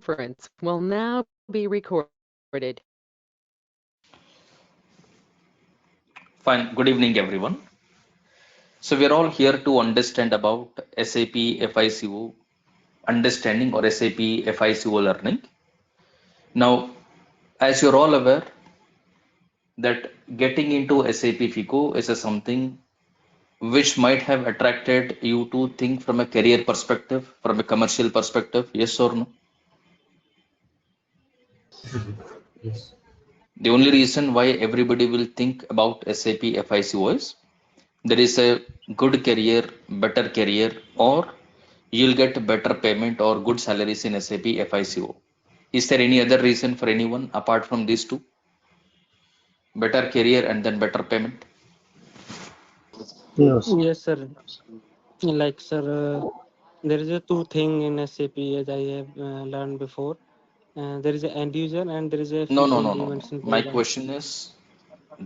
conference will now be recorded. Fine. Good evening, everyone. So we're all here to understand about SAP FICO understanding or SAP FICO learning. Now, as you're all aware that getting into SAP FICO is a something which might have attracted you to think from a career perspective, from a commercial perspective, yes or no? Yes. The only reason why everybody will think about SAP FICO is there is a good career, better career, or you'll get better payment or good salaries in SAP FICO. Is there any other reason for anyone apart from these two? Better career and then better payment? Yes. Yes, sir. Like, sir, there is a two thing in SAP as I have learned before. There is an end user and there is a No, no, FICO no, you no, no. mentioned My program. question is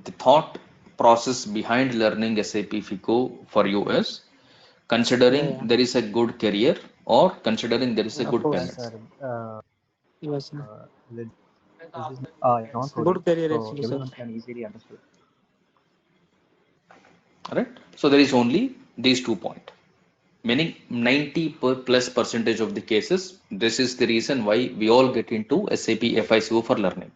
the thought process behind learning SAP FICO for you is Yeah, considering yeah. there is a good career or considering there is a Of good Yes, course. payment. sir. Yes, sir. This is non-coding, Good career so actually, sir. everyone can easily understood. Right? So there is only these 2 points. Meaning 90 plus percentage of the cases, this is the reason why we all get into SAP FICO for learning.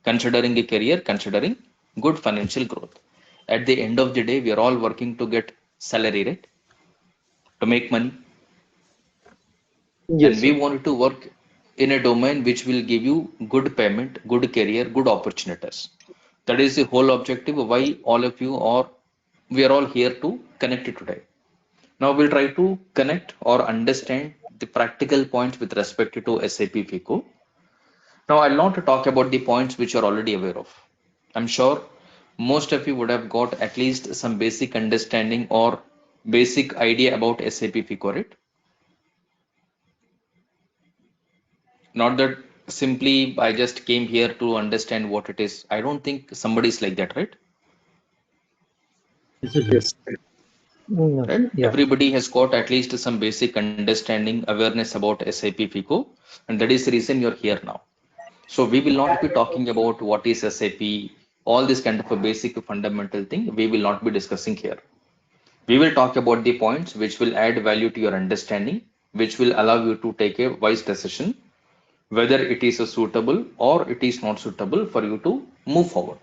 Considering a career, considering good financial growth. At the end of the day, we are all working to get salary, right? To make money. Yes, And we sir. want to work in a domain which will give you good payment, good career, good opportunities. That is the whole objective of why all of you are, we are all here to connect it today. Now we'll try to connect or understand the practical points with respect to SAP FICO. Now I'll not talk about the points which you're already aware of. I'm sure most of you would have got at least some basic understanding or basic idea about SAP FICO, right? Not that simply I just came here to understand what it is. I don't think somebody's like that, right? Yes. Yes. Right? Yeah. Everybody has got at least some basic understanding, awareness about SAP FICO, and that is the reason you're here now. So we will not be talking about what is SAP, all this kind of a basic fundamental thing. We will not be discussing here. We will talk about the points which will add value to your understanding, which will allow you to take a wise decision, whether it is a suitable or it is not suitable for you to move forward.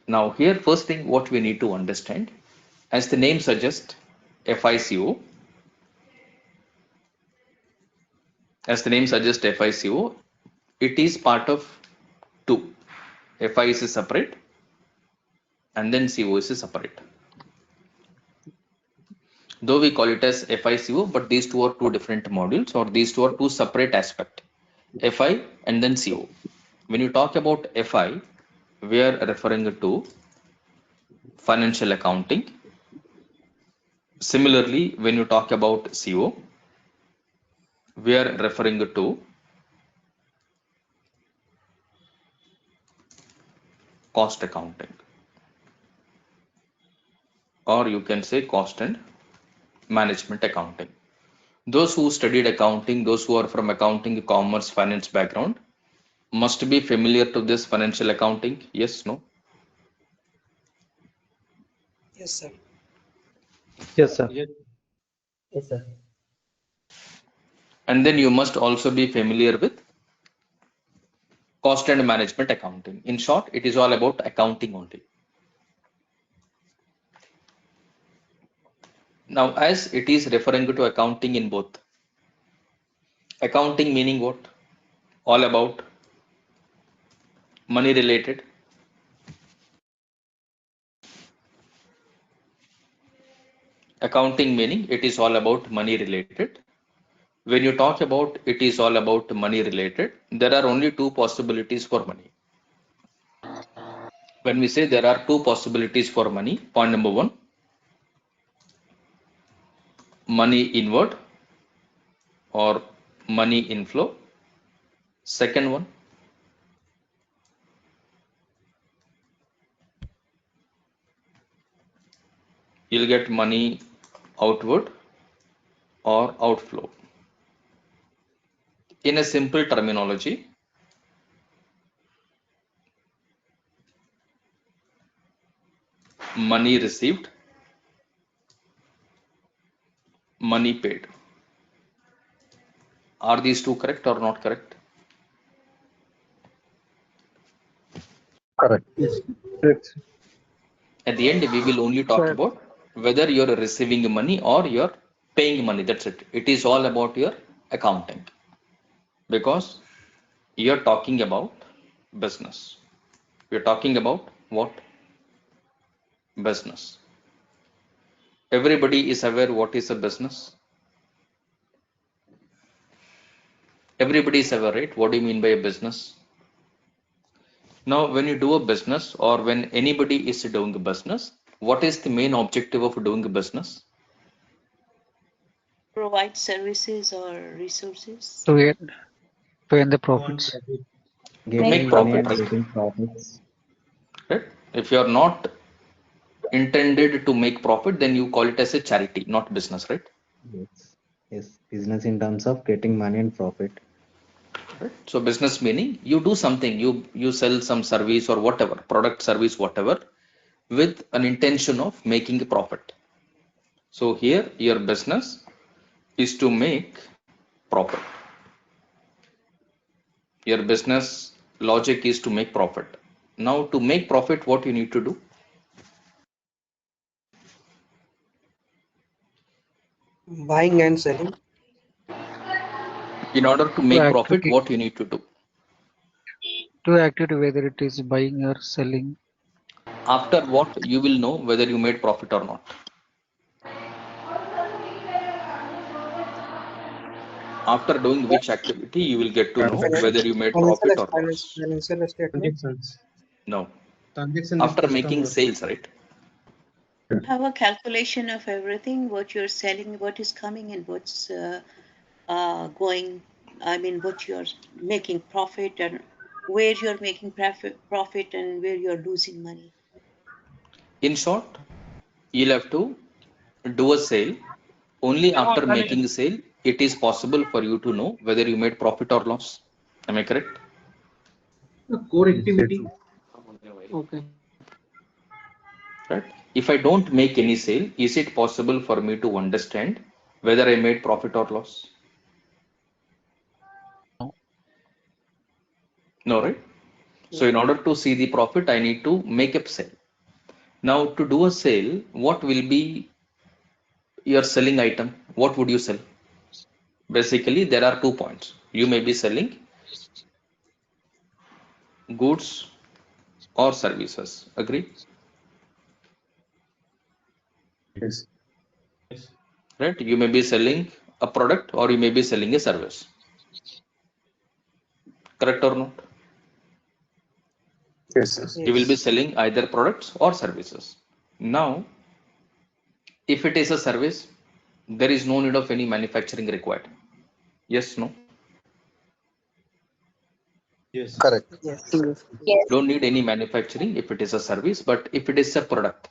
Now here, first thing what we need to understand, as the name suggests, FICO, as the name suggests FICO, it is part of two. FI is separate and then CO is separate. Though we call it as FICO, but these two are two different modules or these two are two separate aspects, FI and then CO. When you talk about FI, we are referring to financial accounting. Similarly, when you talk about CO, we are referring to cost accounting, or you can say cost and management accounting. Those who studied accounting, those who are from accounting, commerce, finance background, must be familiar to this financial accounting. Yes, no? Yes, sir. Yes, sir. Yes. Yes, sir. And then you must also be familiar with cost and management accounting. In short, it is all about accounting only. Now, as it is referring to accounting in both, accounting meaning what? All about money related. Accounting meaning it is all about money related. When you talk about it is all about money related, there are only two possibilities for money. When we say there are two possibilities for money, point number one, money inward or money inflow. Second one, you'll get money outward or outflow. In a simple terminology, money received, money paid. Are these two correct or not correct? Correct. Yes. Correct. At the end, we will only talk Sir, about whether you're receiving money or you're paying money. That's it. It is all about your accounting, because you're talking about business. We're talking about what? Business. Everybody is aware what is a business. Everybody is aware, right? What do you mean by a business? Now, when you do a business, or when anybody is doing a business, what is the main objective of doing a business? Provide services or resources. to earn, to earn the To earn profits. profit. To Getting make money profit, and right? getting profits. Right? If you are not intended to make profit, then you call it as a charity, not business, right? Yes. Yes. Business in terms of getting money and profit. Right? So business meaning you do something, you sell some service or whatever, product, service, whatever, with an intention of making a profit. So here your business is to make profit. Your business logic is to make profit. Now to make profit, what you need to do? Buying and selling. In order to To make profit, activity, what you need to do? to activity whether it is buying or selling. After what you will know whether you made profit or not. After doing which activity, you will get to know Transaction. whether you made profit or loss. Financial statement. Transactions. No. Transaction with After making customers. sales, right? Have a calculation of everything, what you're selling, what is coming, and what's going. I mean, what you're making profit, and where you're making profit and where you're losing money. In short, you'll have to do a sale. Only after making a sale, it is possible for you to know whether you made profit or loss. Am I correct? The core Yes, very activity. true. okay. Right? If I don't make any sale, is it possible for me to understand whether I made profit or loss? No. No, right? So in order to see the profit, I need to make a sale. Now to do a sale, what will be your selling item? What would you sell? Basically, there are 2 points. You may be selling goods or services. Agree? Yes. Yes. Right? You may be selling a product or you may be selling a service. Correct or not? Yes, yes. You will be Yes. selling either products or services. Now, if it is a service, there is no need of any manufacturing required. Yes, no? Yes. Correct. Yes. Yes. Don't need any manufacturing if it is a service, but if it is a product,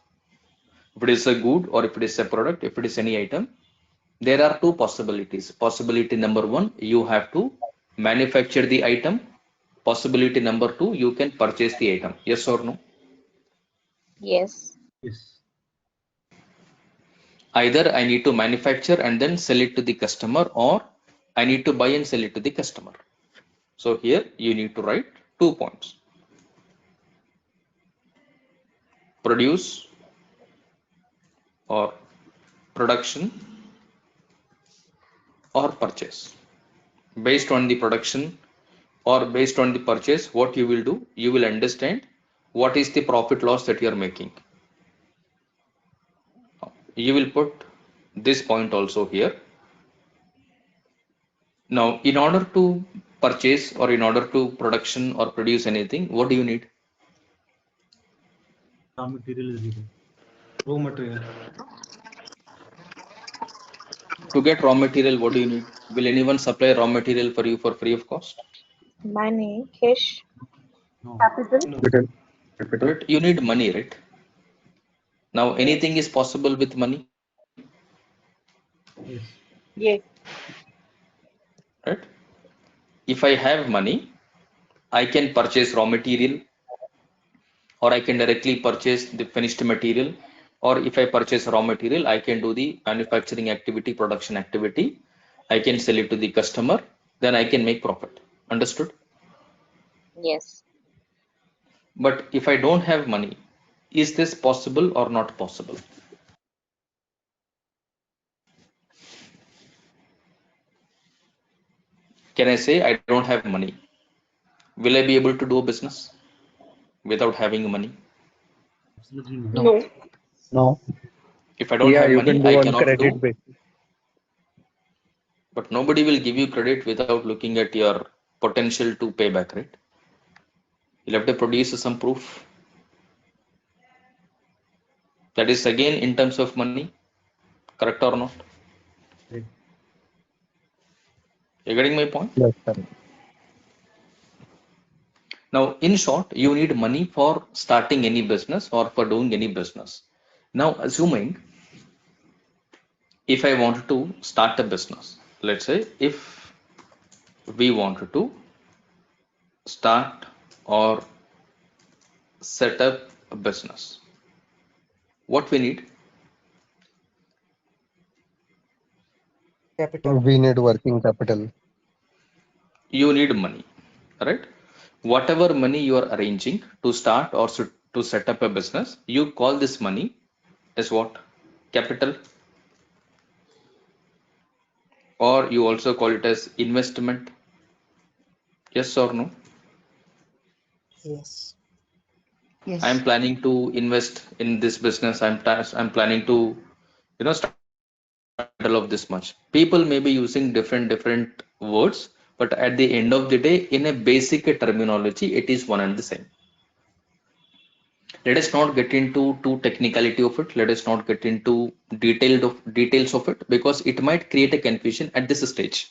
if it is a good or if it is a product, if it is any item, there are two possibilities. Possibility number one, you have to manufacture the item. Possibility number two, you can purchase the item. Yes or no? Yes. Yes. Either I need to manufacture and then sell it to the customer, or I need to buy and sell it to the customer. So here you need to write 2 points. Produce or production or purchase. Based on the production or based on the purchase, what you will do, you will understand what is the profit loss that you are making. You will put this point also here. Now, in order to purchase or in order to production or produce anything, what do you need? Raw material is needed. Raw material. To get raw material, what do you need? Will anyone supply raw material for you for free of cost? Money, cash, No. capital. No. Capital. Capital. Right? You need money, right? Now, anything Yes. is possible with money, Yes. Yes. right? if I have money, I can purchase raw material, or I can directly purchase the finished material, or if I purchase raw material, I can do the manufacturing activity, production activity. I can sell it to the customer, then I can make profit. Understood? Yes. But if I don't have money, is this possible or not possible? Can I say I don't have money? Will I be able to do a business without having money? Absolutely not. No. No. No. If I don't Yeah, have you money, can I do on cannot credit do, basis. but nobody will give you credit without looking at your potential to pay back, right? You'll have to produce some proof. That is again in terms of money, correct or not? Correct. You're getting my point? Yes, correct. Now, in short, you need money for starting any business or for doing any business. Now, assuming if I wanted to start a business, let's say if we wanted to start or set up a business, what we need? Capital. We need working capital. You need money, right? Whatever money you are arranging to start or to set up a business, you call this money as what? Capital, or you also call it as investment. Yes or no? Yes. I am Yes. planning to invest in this business. I'm planning to, start capital of this much. People may be using different words, but at the end of the day, in a basic terminology, it is one and the same. Let us not get into too technicality of it. Let us not get into details of it, because it might create a confusion at this stage.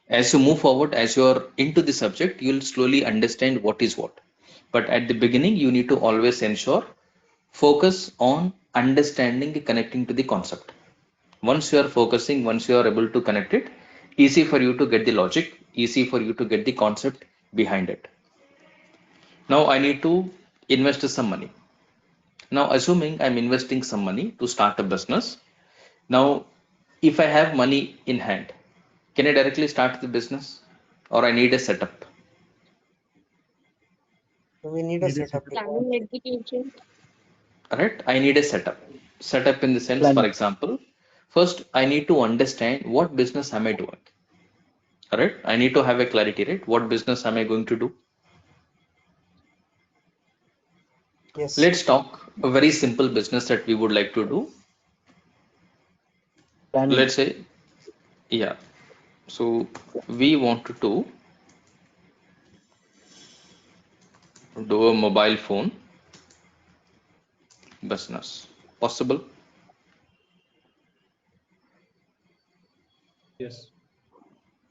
As you move forward, as you are into the subject, you'll slowly understand what is what. But at the beginning, you need to always ensure focus on understanding, connecting to the concept. Once you are focusing, once you are able to connect it, easy for you to get the logic, easy for you to get the concept behind it. Now I need to invest some money. Now, assuming I'm investing some money to start a business. Now, if I have money in hand, can I directly start the business, or I need a setup? We need a Need a setup setup. Planning required. execution. Right? I need a setup. Setup in the sense, for Planning. example, first I need to understand what business am I doing. Right? I need to have a clarity, right? What business am I going to do? Yes. Let's talk a very simple business that we would like to do. Planning. Let's say, yeah. So we want to do a mobile phone business. Possible? Yes.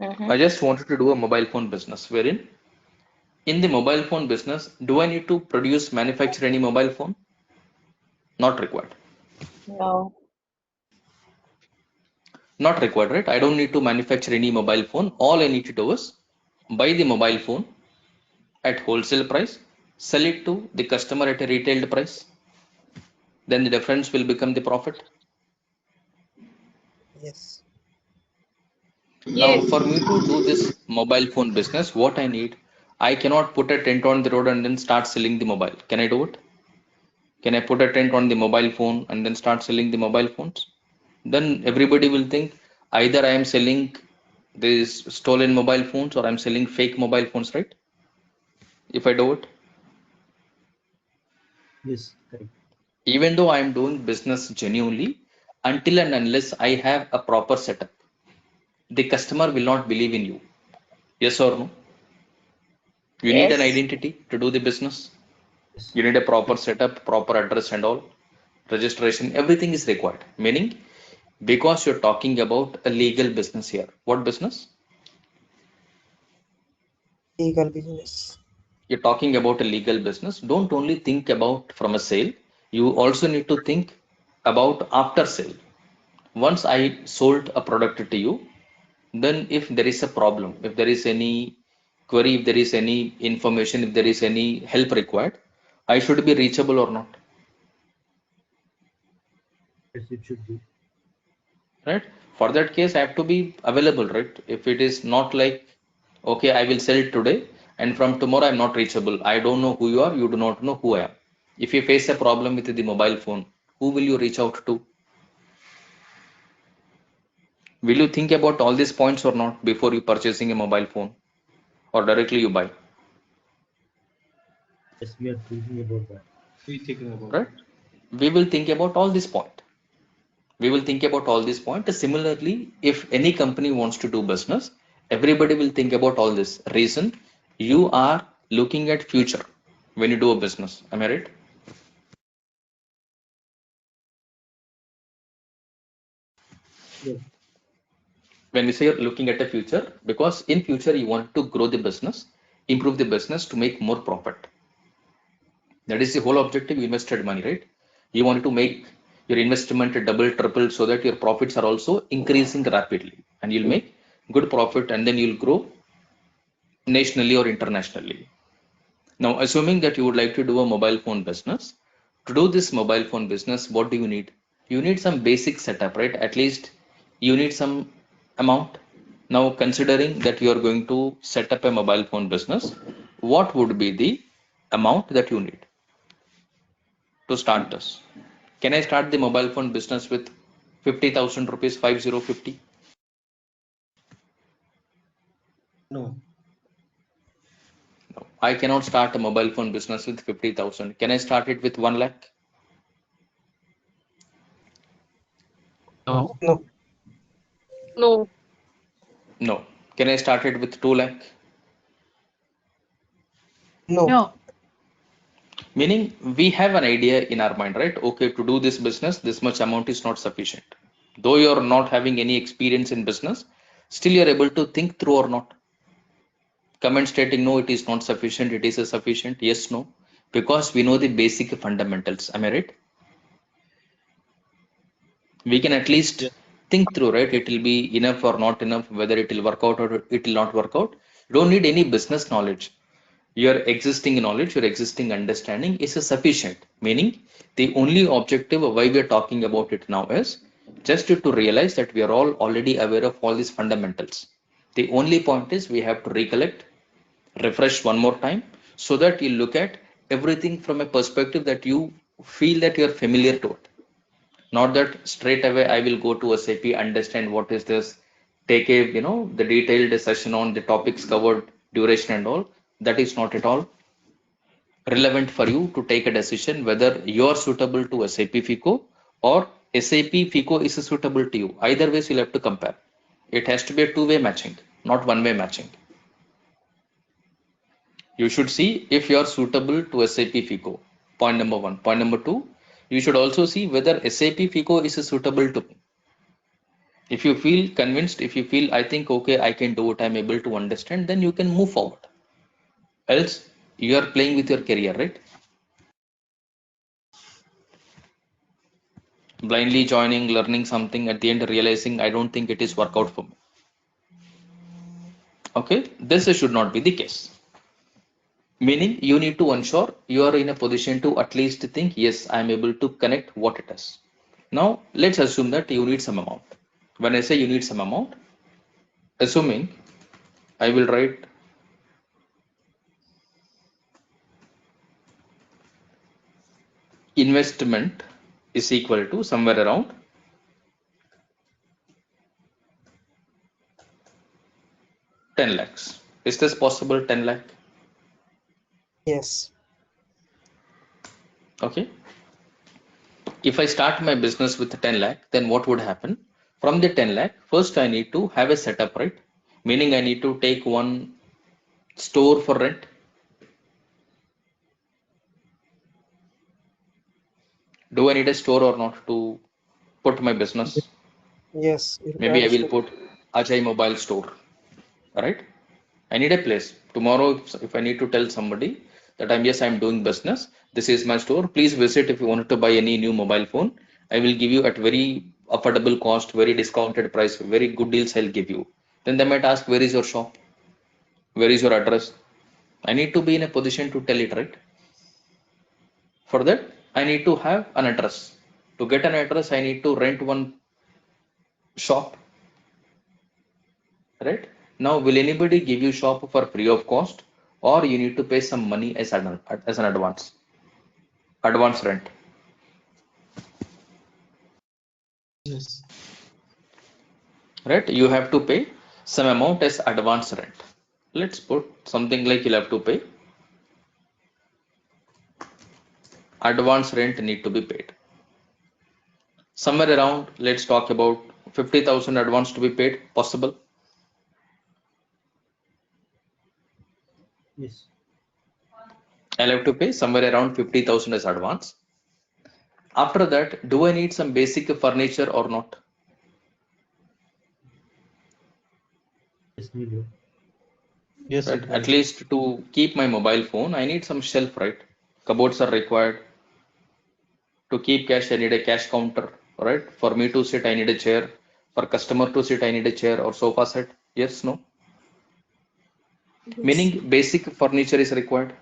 Mm-hmm. I just wanted to do a mobile phone business wherein in the mobile phone business, do I need to manufacture any mobile phone? Not required. No. Not required, right? I don't need to manufacture any mobile phone. All I need to do is buy the mobile phone at wholesale price, sell it to the customer at a retailed price. Then the difference will become the profit. Yes. Now, Yes. for me to do this mobile phone business, what I need, I cannot put a tent on the road and then start selling the mobile. Can I do it? Can I put a tent on the mobile phone and then start selling the mobile phones? Then everybody will think either I am selling these stolen mobile phones or I'm selling fake mobile phones, right? If I do it, Yes. Correct. even though I am doing business genuinely, until and unless I have a proper setup, the customer will not believe in you. Yes or no? You need an Yes. identity to do the business. Yes. You need a proper setup, proper address and all. Registration, everything is required. Meaning, because you're talking about a legal business here. What business? Legal business. You're talking about a legal business. Don't only think about from a sale. You also need to think about after sale. Once I sold a product to you, then if there is a problem, if there is any query, if there is any information, if there is any help required, I should be reachable or not, Yes, it should be. right? For that case, I have to be available, right? If it is not like, okay, I will sell it today and from tomorrow I'm not reachable. I don't know who you are, you do not know who I am. If you face a problem with the mobile phone, who will you reach out to? Will you think about all these points or not before you purchasing a mobile phone, or directly you buy, Yes, we are thinking about that. We thinking about right? it. We will think about all this point. We will think about all these points. Similarly, if any company wants to do business, everybody will think about all this. Reason, you are looking at future when you do a business. Am I right? Yes. When we say you're looking at the future, because in future you want to grow the business, improve the business to make more profit. That is the whole objective. You invested money, right? You want to make your investment double, triple, so that your profits are also increasing rapidly, and you'll make good profit, and then you'll grow nationally or internationally. Now, assuming that you would like to do a mobile phone business, to do this mobile phone business, what do you need? You need some basic setup, right? At least you need some amount. Now, considering that you are going to set up a mobile phone business, what would be the amount that you need to start this? Can I start the mobile phone business with 50,000 rupees, 5050? No. No, I cannot start a mobile phone business with 50,000. Can I start it with 1 lakh? No. No. No. No. Can I start it with 2 lakh? No. No. Meaning we have an idea in our mind, right? Okay, to do this business, this much amount is not sufficient. Though you're not having any experience in business, still you're able to think through or not. Comment stating no, it is not sufficient, it is a sufficient, yes, no. Because we know the basic fundamentals. Am I right? We can at least Yes. think through, right? It will be enough or not enough, whether it will work out or it will not work out. You don't need any business knowledge. Your existing knowledge, your existing understanding is sufficient. Meaning, the only objective of why we are talking about it now is just to realize that we are all already aware of all these fundamentals. The only point is we have to recollect, refresh one more time, so that you look at everything from a perspective that you feel that you are familiar to it. Not that straight away I will go to SAP, understand what is this, take a the detailed session on the topics covered, duration and all. That is not at all relevant for you to take a decision whether you are suitable to SAP FICO or SAP FICO is suitable to you. Either ways, you'll have to compare. It has to be a two-way matching, not one-way matching. You should see if you are suitable to SAP FICO. Point number one. Point number two, you should also see whether SAP FICO is suitable to me. If you feel convinced, if you feel, I think, okay, I can do it, I'm able to understand, then you can move forward. Else, you are playing with your career, right? Blindly joining, learning something, at the end realizing I don't think it is work out for me. Okay, this should not be the case. Meaning you need to ensure you are in a position to at least think, yes, I am able to connect what it is. Now, let's assume that you need some amount. When I say you need some amount, assuming I will write investment is equal to somewhere around 10 lakhs. Is this possible? 10 lakh? Yes. Okay. If I start my business with 10 lakh, then what would happen? From the 10 lakh, first I need to have a setup, right? Meaning I need to take one store for rent. Do I need a store or not to put my business? Yes. You Maybe require I a will store. put Ajay mobile store, right? I need a place. Tomorrow, if I need to tell somebody that yes, I'm doing business, this is my store. Please visit if you wanted to buy any new mobile phone. I will give you at very affordable cost, very discounted price, very good deals I'll give you. Then they might ask, where is your shop? Where is your address? I need to be in a position to tell it, right? For that, I need to have an address. To get an address, I need to rent one shop, right? Now, will anybody give you shop for free of cost, or you need to pay some money as an advance rent, Yes. right? You have to pay some amount as advance rent. Let's put something like you'll have to pay advance rent need to be paid. Somewhere around, let's talk about 50,000 advance to be paid, possible? Yes. I'll have to pay somewhere around 50,000 as advance. After that, do I need some basic furniture or not? Yes, need. Yes, Right? it At will. least to keep my mobile phone, I need some shelf, right? Cupboards are required. To keep cash, I need a cash counter, right? For me to sit, I need a chair. For customer to sit, I need a chair or sofa set. Yes, no? Yes. Meaning basic furniture is required.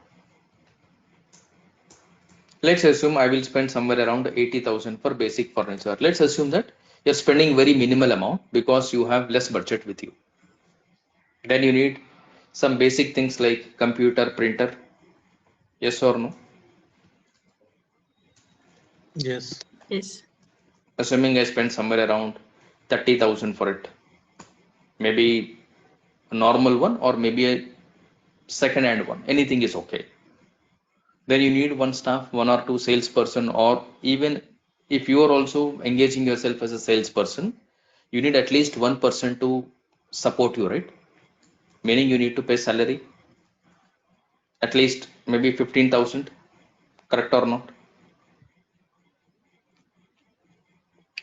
Let's assume I will spend somewhere around 80,000 for basic furniture. Let's assume that you're spending very minimal amount because you have less budget with you. Then you need some basic things like computer, printer. Yes or no? Yes. Yes. Assuming I spend somewhere around 30,000 for it. Maybe a normal one or maybe a second hand one. Anything is okay. Then you need one staff, one or two salesperson, or even if you are also engaging yourself as a salesperson, you need at least one person to support you, right? Meaning you need to pay salary at least maybe 15,000, correct or not?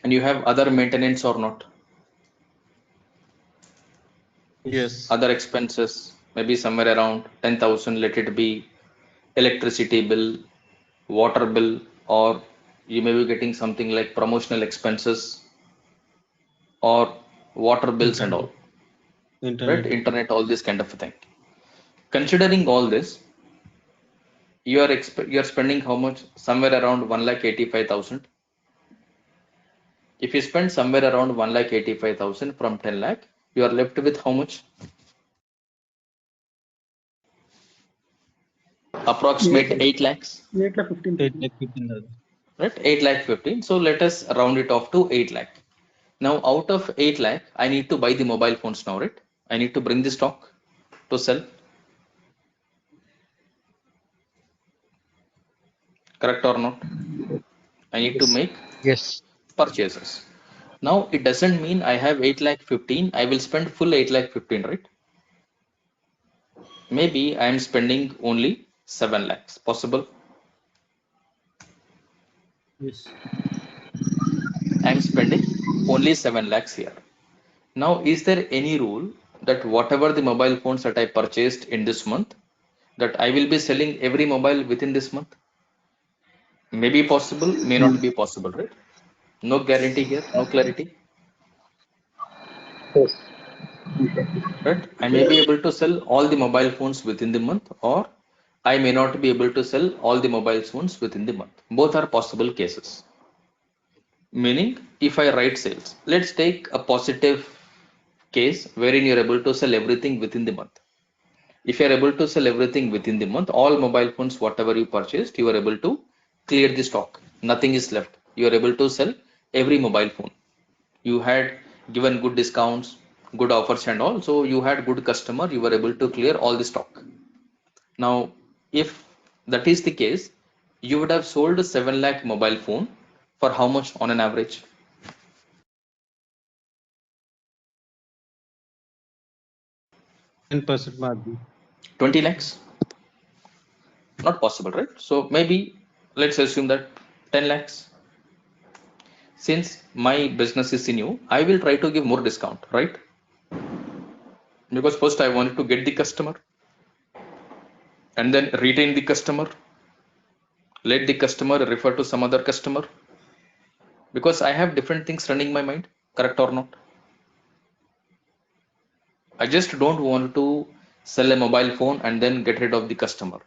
And you have other maintenance or not? Yes. Yes. Other expenses, maybe somewhere around 10,000, let it be electricity bill, water bill, or you may be getting something like promotional expenses or water bills and Internet. all, right? Internet. Internet, all this kind of thing. Considering all this, you are spending how much? Somewhere around 1,85,000. If you spend somewhere around 1,85,000 from 10 lakh, you are left with how much? Approximate 8 lakhs, 8 lakh 8 15,000. lakh 15,000. right? 8 lakh 15. So let us round it off to 8 lakh. Now out of 8 lakh, I need to buy the mobile phones now, right? I need to bring the stock to sell, correct or not? I need to Yes. make Yes. purchases. Now it doesn't mean I have 8 lakh 15, I will spend full 8 lakh 15, right? Maybe I am spending only 7 lakhs. Possible? Yes. I am spending only 7 lakhs here. Now, is there any rule that whatever the mobile phones that I purchased in this month, that I will be selling every mobile within this month? Maybe possible, may not be possible, right? No guarantee here, no clarity, Yes. right? I may be able to sell all the mobile phones within the month, or I may not be able to sell all the mobile phones within the month. Both are possible cases. Meaning, if I write sales, let's take a positive case wherein you're able to sell everything within the month. If you're able to sell everything within the month, all mobile phones, whatever you purchased, you are able to clear the stock. Nothing is left. You are able to sell every mobile phone. You had given good discounts, good offers and all. So you had good customer. You were able to clear all the stock. Now, if that is the case, you would have sold a 7 lakh mobile phone for how much on an average? 10% margin. 20 lakhs? Not possible, right? So maybe let's assume that 10 lakhs. Since my business is new, I will try to give more discount, right? Because first I wanted to get the customer and then retain the customer, let the customer refer to some other customer, because I have different things running my mind, correct or not? I just don't want to sell a mobile phone and then get rid of the customer.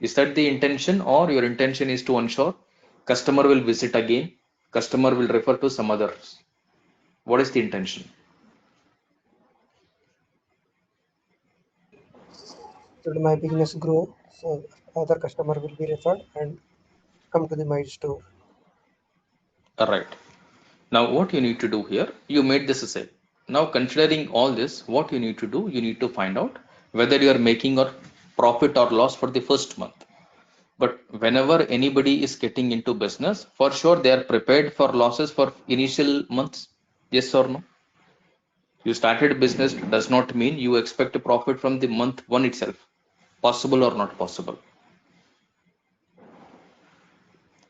Is that the intention, or your intention is to ensure customer will visit again, customer will refer to some others? What is the intention? Should my business grow, so other customer will be referred and come to my store. Alright. Now what you need to do here, you made this a sale. Now considering all this, what you need to do, you need to find out whether you are making or profit or loss for the first month. But whenever anybody is getting into business, for sure they are prepared for losses for initial months. Yes or no? You started business does not mean you expect a profit from the month one itself. Possible or not possible?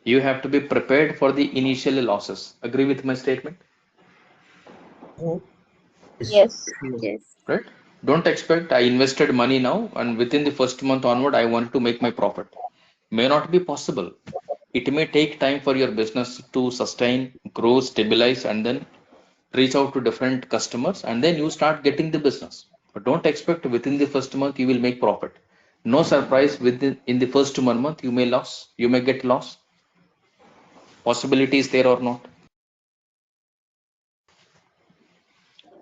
You have to be prepared for the initial losses. Agree with my statement? Mhm. Yes. Yes. Yes. Yes. Right? Don't expect I invested money now and within the first month onward I want to make my profit. May not be possible. It may take time for your business to sustain, grow, stabilize, and then reach out to different customers, and then you start getting the business. But don't expect within the first month you will make profit. No surprise within in the first 1 month you may lose, you may get loss. Possibility is there or not?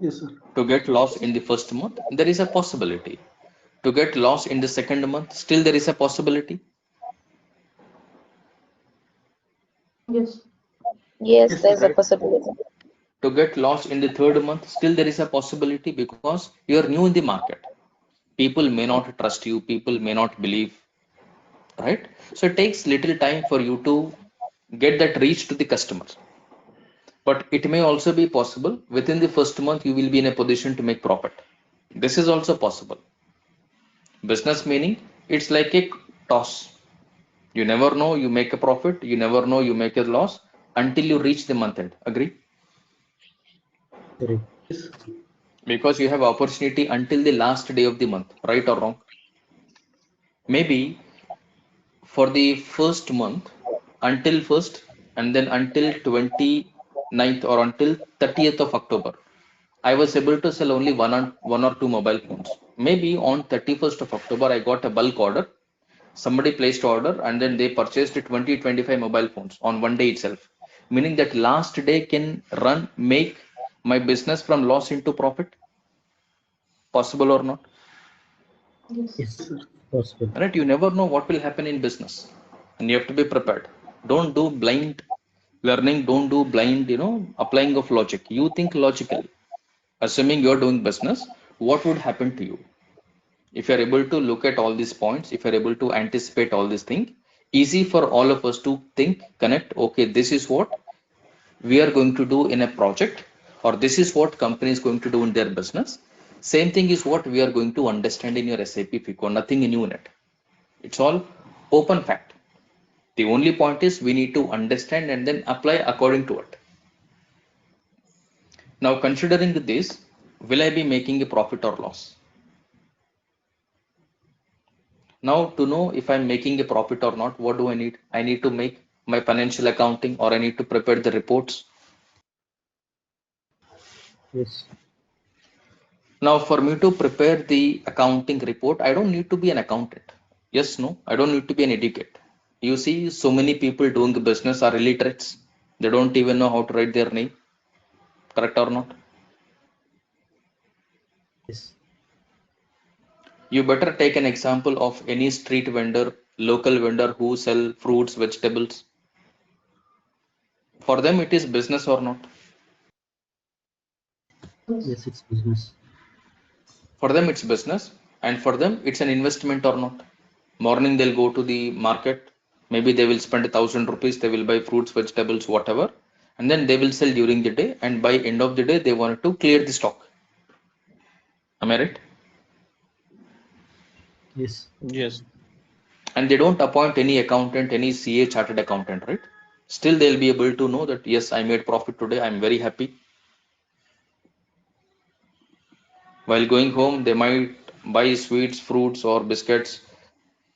Yes, sir. To get loss in the first month, there is a possibility. To get loss in the second month, still there is a possibility. Yes. Yes, Yes, there's a sir. Right? possibility. To get lost in the third month, still there is a possibility because you are new in the market. People may not trust you, people may not believe, right? So it takes little time for you to get that reach to the customers. But it may also be possible within the first month you will be in a position to make profit. This is also possible. Business meaning it's like a toss. You never know you make a profit, you never know you make a loss until you reach the month end. Agree? Correct. Yes. Because you have opportunity until the last day of the month, right or wrong? Maybe for the first month until first and then until 29th or until 30th of October, I was able to sell only one or two mobile phones. Maybe on 31st of October, I got a bulk order. Somebody placed order and then they purchased 20-25 mobile phones on one day itself. Meaning that last day can make my business from loss into profit. Possible or not? Yes. Yes, sir. Possible. Right? You never know what will happen in business and you have to be prepared. Don't do blind learning. Don't do blind, applying of logic. You think logically. Assuming you're doing business, what would happen to you? If you're able to look at all these points, if you're able to anticipate all these things, easy for all of us to think, connect, okay, this is what we are going to do in a project, or this is what company is going to do in their business. Same thing is what we are going to understand in your SAP FICO, nothing new in it. It's all open fact. The only point is we need to understand and then apply according to it. Now, considering this, will I be making a profit or loss? Now, to know if I'm making a profit or not, what do I need? I need to make my financial accounting or I need to prepare the reports. Yes. Now, for me to prepare the accounting report, I don't need to be an accountant. Yes, no, I don't need to be an educate. You see, so many people doing business are illiterates. They don't even know how to write their name. Correct or not? Yes. You better take an example of any street vendor, local vendor who sell fruits, vegetables. For them, it is business or not. Yes. Yes, it's business. For them, it's business, and for them, it's an investment or not. Morning, they'll go to the market. Maybe they will spend 1,000 rupees. They will buy fruits, vegetables, whatever, and then they will sell during the day. And by end of the day, they want to clear the stock. Am I right? Yes. Yes. And they don't appoint any accountant, any CA chartered accountant, right? Still, they'll be able to know that yes, I made profit today. I'm very happy. While going home, they might buy sweets, fruits, or biscuits,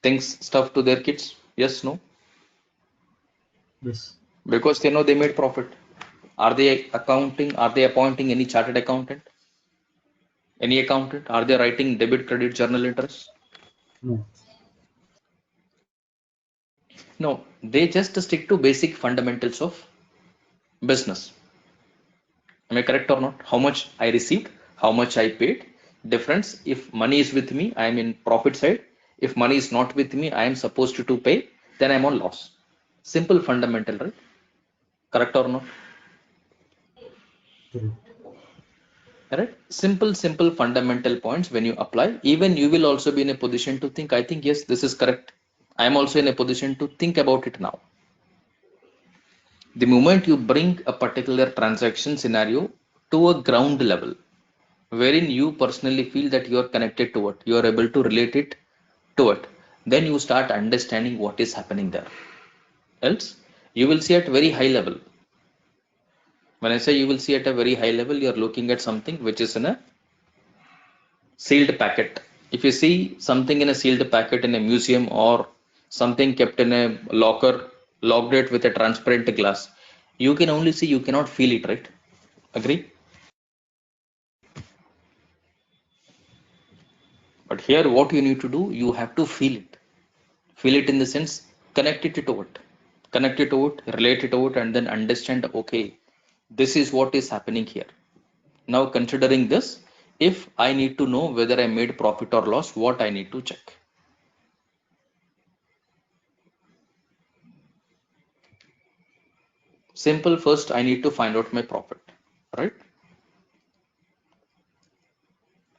things, stuff to their kids. Yes, no? Yes. Because they know they made profit. Are they appointing any chartered accountant? Any accountant, are they writing debit credit journal entries? No. No, they just stick to basic fundamentals of business. Am I correct or not? How much I received, how much I paid. Difference, if money is with me, I am in profit side. If money is not with me, I am supposed to pay, then I am on loss. Simple fundamental, right? Correct or not? Correct. Right? Simple fundamental points when you apply, even you will also be in a position to think, I think, yes, this is correct. I am also in a position to think about it now. The moment you bring a particular transaction scenario to a ground level, wherein you personally feel that you are connected to it, you are able to relate it to it, then you start understanding what is happening there. Else, you will see at very high level. When I say you will see at a very high level, you are looking at something which is in a sealed packet. If you see something in a sealed packet in a museum or something kept in a locker, locked it with a transparent glass, you can only see, you cannot feel it, right? Agree? But here, what you need to do, you have to feel it. Feel it in the sense, connect it to it. Connect it to it, relate it to it, and then understand, okay, this is what is happening here. Now, considering this, if I need to know whether I made profit or loss, what I need to check. Simple, first I need to find out my profit, right?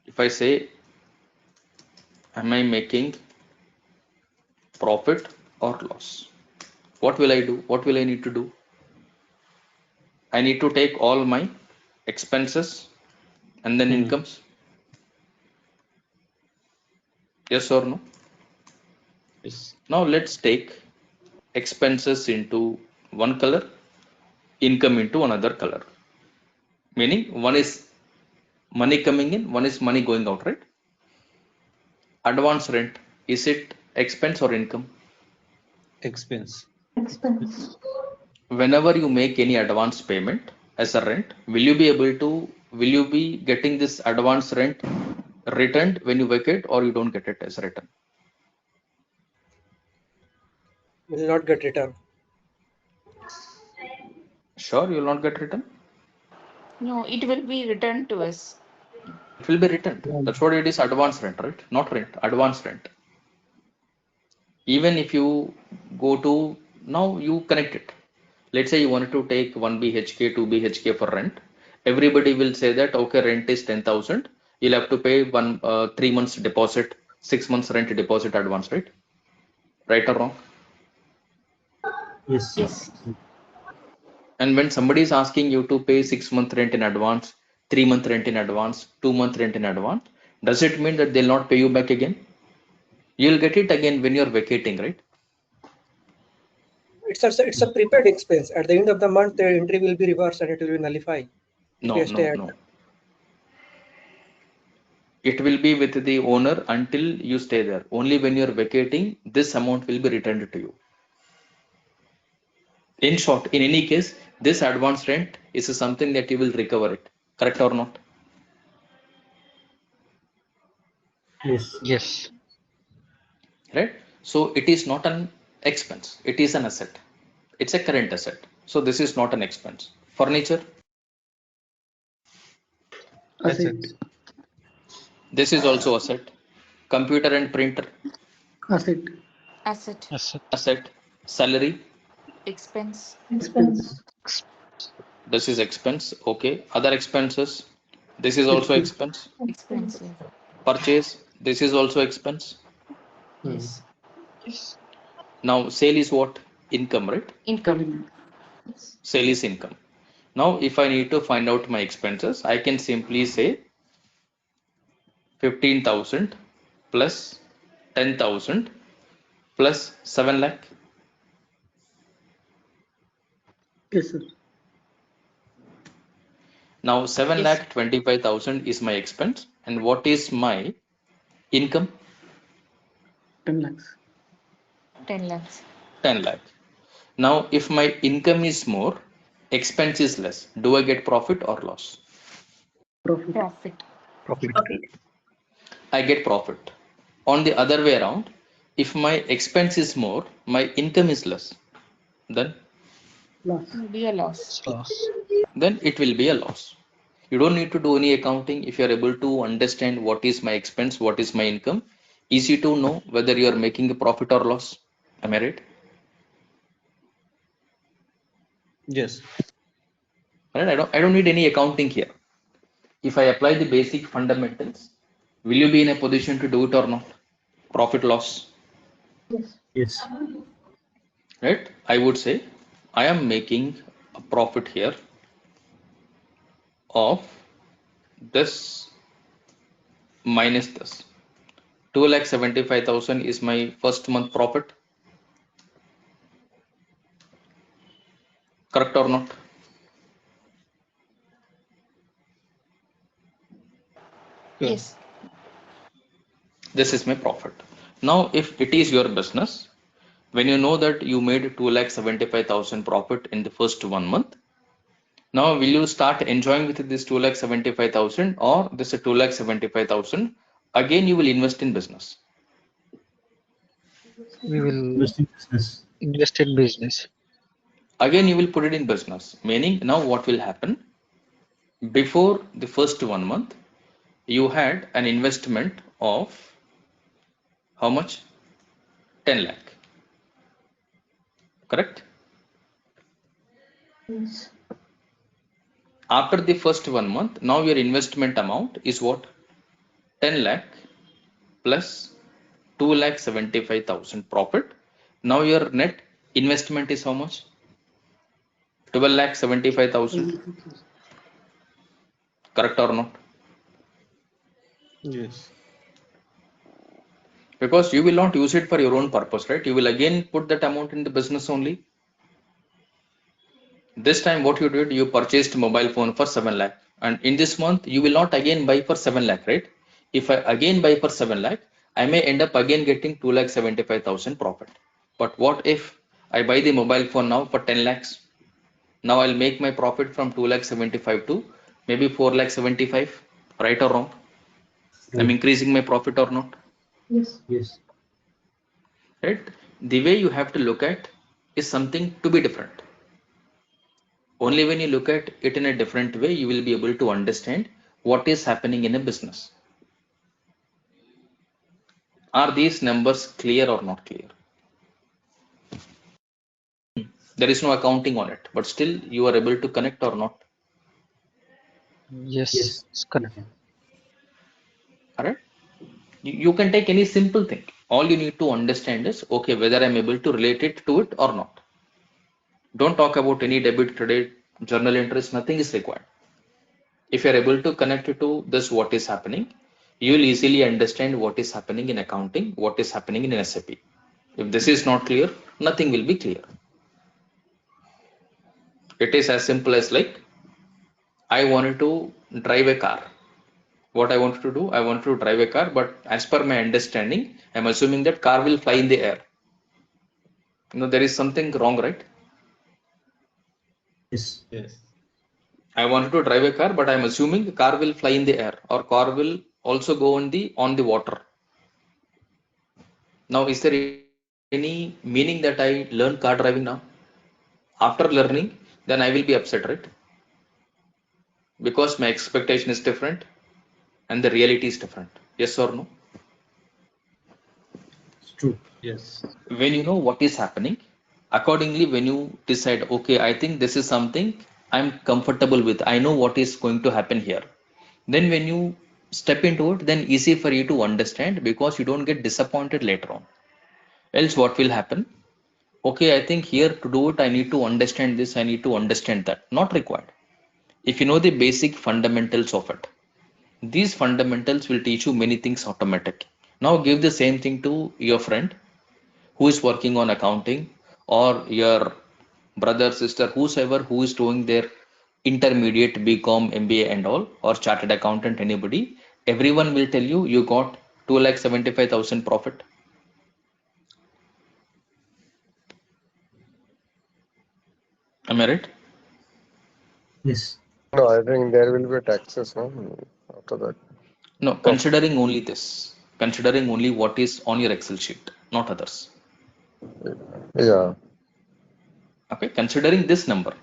If I say, am I making profit or loss? What will I do? What will I need to do? I need to take all my expenses and then incomes. Yes or no? Yes. Now let's take expenses into one color, income into another color. Meaning one is money coming in, one is money going out, right? Advance rent, is it expense or income? Expense. Expense. Whenever you make any advance payment as a rent, will you be getting this advance rent returned when you vacate, or you don't get it as return? Will not get returned. Sure, you will not get return. No, it will be returned to us. It will be returned. That's what it is, advance rent, right? Not rent, advance rent. Even if you go to, now you connect it. Let's say you wanted to take 1 BHK, 2 BHK for rent. Everybody will say that, okay, rent is 10,000. You'll have to pay 3 months deposit, 6 months rent deposit advance, right? Right or wrong? Yes. Yes. And when somebody is asking you to pay 6 month rent in advance, 3 month rent in advance, 2 month rent in advance, does it mean that they'll not pay you back again? You'll get it again when you're vacating, right? It's a prepaid expense. At the end of the month, the entry will be reversed and it will be nullified if you stay at. No. It will be with the owner until you stay there. Only when you're vacating, this amount will be returned to you. In short, in any case, this advance rent is something that you will recover it. Correct or not? Yes. Yes. Right? So it is not an expense. It is an asset. It's a current asset. So this is not an expense. Furniture, Asset. this is also asset. Computer and printer, Asset. Asset. Asset. asset. Salary, Expense. Expense. this is expense. Okay. Other expenses, this is also expense. Expense. Yeah. Purchase, this is also expense. Yes. Now sale is what? Income, right? Income. Sale is income. Now if I need to find out my expenses, I can simply say 15,000 plus 10,000 plus 7 lakh. Yes, sir. Now 7 Yes. lakh 25,000 is my expense, and what is my income? 10 lakhs. 10 lakhs. 10 lakh. Now if my income is more, expense is less, do I get profit or loss? Profit. Profit. Profit. I get profit. On the other way around, if my expense is more, my income is less, then Loss. Be a loss. Loss. it will be a loss. You don't need to do any accounting if you are able to understand what is my expense, what is my income. Easy to know whether you are making a profit or loss. Am I right? Yes. Right? I don't need any accounting here. If I apply the basic fundamentals, will you be in a position to do it or not? Profit loss. Yes. Yes. Right? I would say I am making a profit here of this minus this. 2,75,000 is my first month profit. Correct or not? Yes. This is my profit. Now, if it is your business, when you know that you made 2,75,000 profit in the first 1 month, now will you start enjoying with this 2,75,000 or this 2,75,000? Again, you will invest in business. We will Invest in business. invest in business. Again, you will put it in business. Meaning, now what will happen? Before the first 1 month, you had an investment of how much? 10 lakh. Correct? Yes. After the first 1 month, now your investment amount is what? 10 lakh plus 2,75,000 profit. Now your net investment is how much? 12,75,000. Correct or not? Yes. Because you will not use it for your own purpose, right? You will again put that amount in the business only. This time what you did, you purchased mobile phone for 7 lakh. And in this month, you will not again buy for 7 lakh, right? If I again buy for 7 lakh, I may end up again getting 2,75,000 profit. But what if I buy the mobile phone now for 10 lakhs? Now I'll make my profit from 2,75,000 to maybe 4,75,000, right or wrong? I'm Right. increasing my profit or not? Yes. Yes. Right? The way you have to look at is something to be different. Only when you look at it in a different way, you will be able to understand what is happening in a business. Are these numbers clear or not clear? There is no accounting on it, but still you are able to connect or not. Yes, Yes. it's correct. Alright? You can take any simple thing. All you need to understand is, okay, whether I'm able to relate it to it or not. Don't talk about any debit, credit, journal entries, nothing is required. If you're able to connect it to this, what is happening, you will easily understand what is happening in accounting, what is happening in SAP. If this is not clear, nothing will be clear. It is as simple as like, I wanted to drive a car. What I wanted to do, I wanted to drive a car, but as per my understanding, I'm assuming that car will fly in the air. There is something wrong, right? Yes. Yes. I wanted to drive a car, but I'm assuming the car will fly in the air or car will also go on the water. Now, is there any meaning that I learn car driving now? After learning, then I will be upset, right? Because my expectation is different and the reality is different. Yes or no? It's true. Yes. When you know what is happening, accordingly, when you decide, okay, I think this is something I'm comfortable with, I know what is going to happen here. Then when you step into it, then easy for you to understand because you don't get disappointed later on. Else, what will happen? Okay, I think here to do it, I need to understand this, I need to understand that. Not required. If you know the basic fundamentals of it, these fundamentals will teach you many things automatic. Now give the same thing to your friend who is working on accounting or your brother, sister, whosoever who is doing their intermediate BCom, MBA and all, or chartered accountant, anybody, everyone will tell you you got 2,75,000 profit. Am I right? Yes. No, I think there will be taxes, no? After that. No, considering only this, considering only what is on your Excel sheet, not others. Yeah. Okay, considering this number,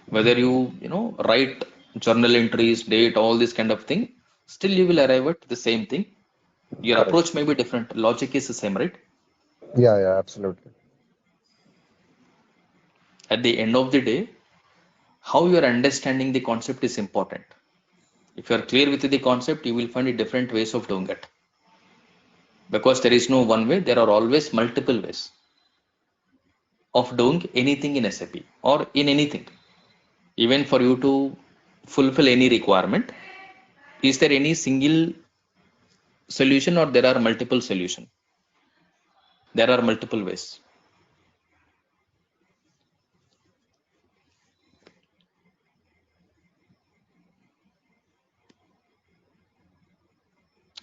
whether you know, write journal entries, date, all this kind of thing, still you will arrive at the same thing. Your Correct. approach may be different. Logic is the same, right? Yeah, yeah, absolutely. At the end of the day, how you are understanding the concept is important. If you are clear with the concept, you will find different ways of doing it. Because there is no one way, there are always multiple ways of doing anything in SAP or in anything. Even for you to fulfill any requirement, is there any single solution or there are multiple solutions? There are multiple ways.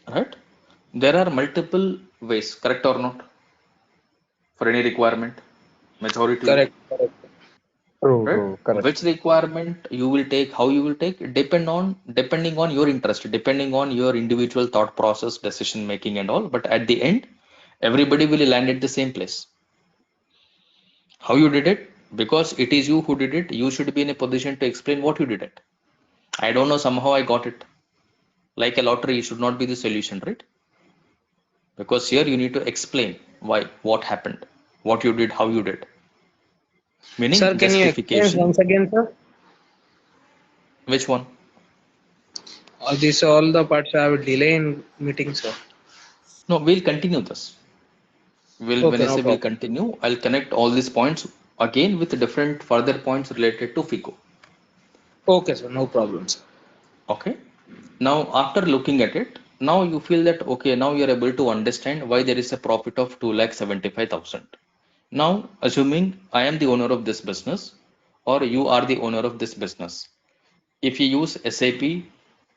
Right? There are multiple ways, correct or not? For any requirement, majority way. Correct. Correct. True, Right? true, correct. Which requirement you will take, how you will take, depending on your interest, depending on your individual thought process, decision making and all. But at the end, everybody will land at the same place. How you did it? Because it is you who did it, you should be in a position to explain what you did it. I don't know, somehow I got it. Like a lottery, it should not be the solution, right? Because here you need to explain why, what happened, what you did, how you did. Sir, Meaning can you explain justification. once again, sir? Which one? All the parts have delay in meeting, sir. No, we'll continue this. When Okay, I no say we'll problem. continue, I'll connect all these points again with different further points related to FICO. Okay, sir, no problem, sir. Okay. Now, after looking at it, now you feel that, okay, now you're able to understand why there is a profit of 2,75,000. Now, assuming I am the owner of this business or you are the owner of this business. If you use SAP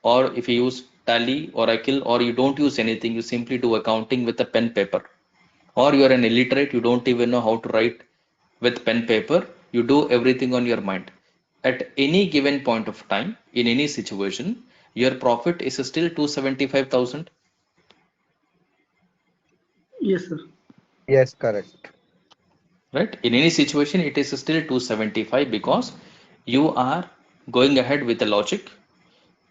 or if you use Tally, Oracle, or you don't use anything, you simply do accounting with a pen paper. Or you are an illiterate, you don't even know how to write with pen paper, you do everything on your mind. At any given point of time, in any situation, your profit is still 275,000. Yes, sir. Yes, correct. Right? In any situation, it is still 275 because you are going ahead with the logic.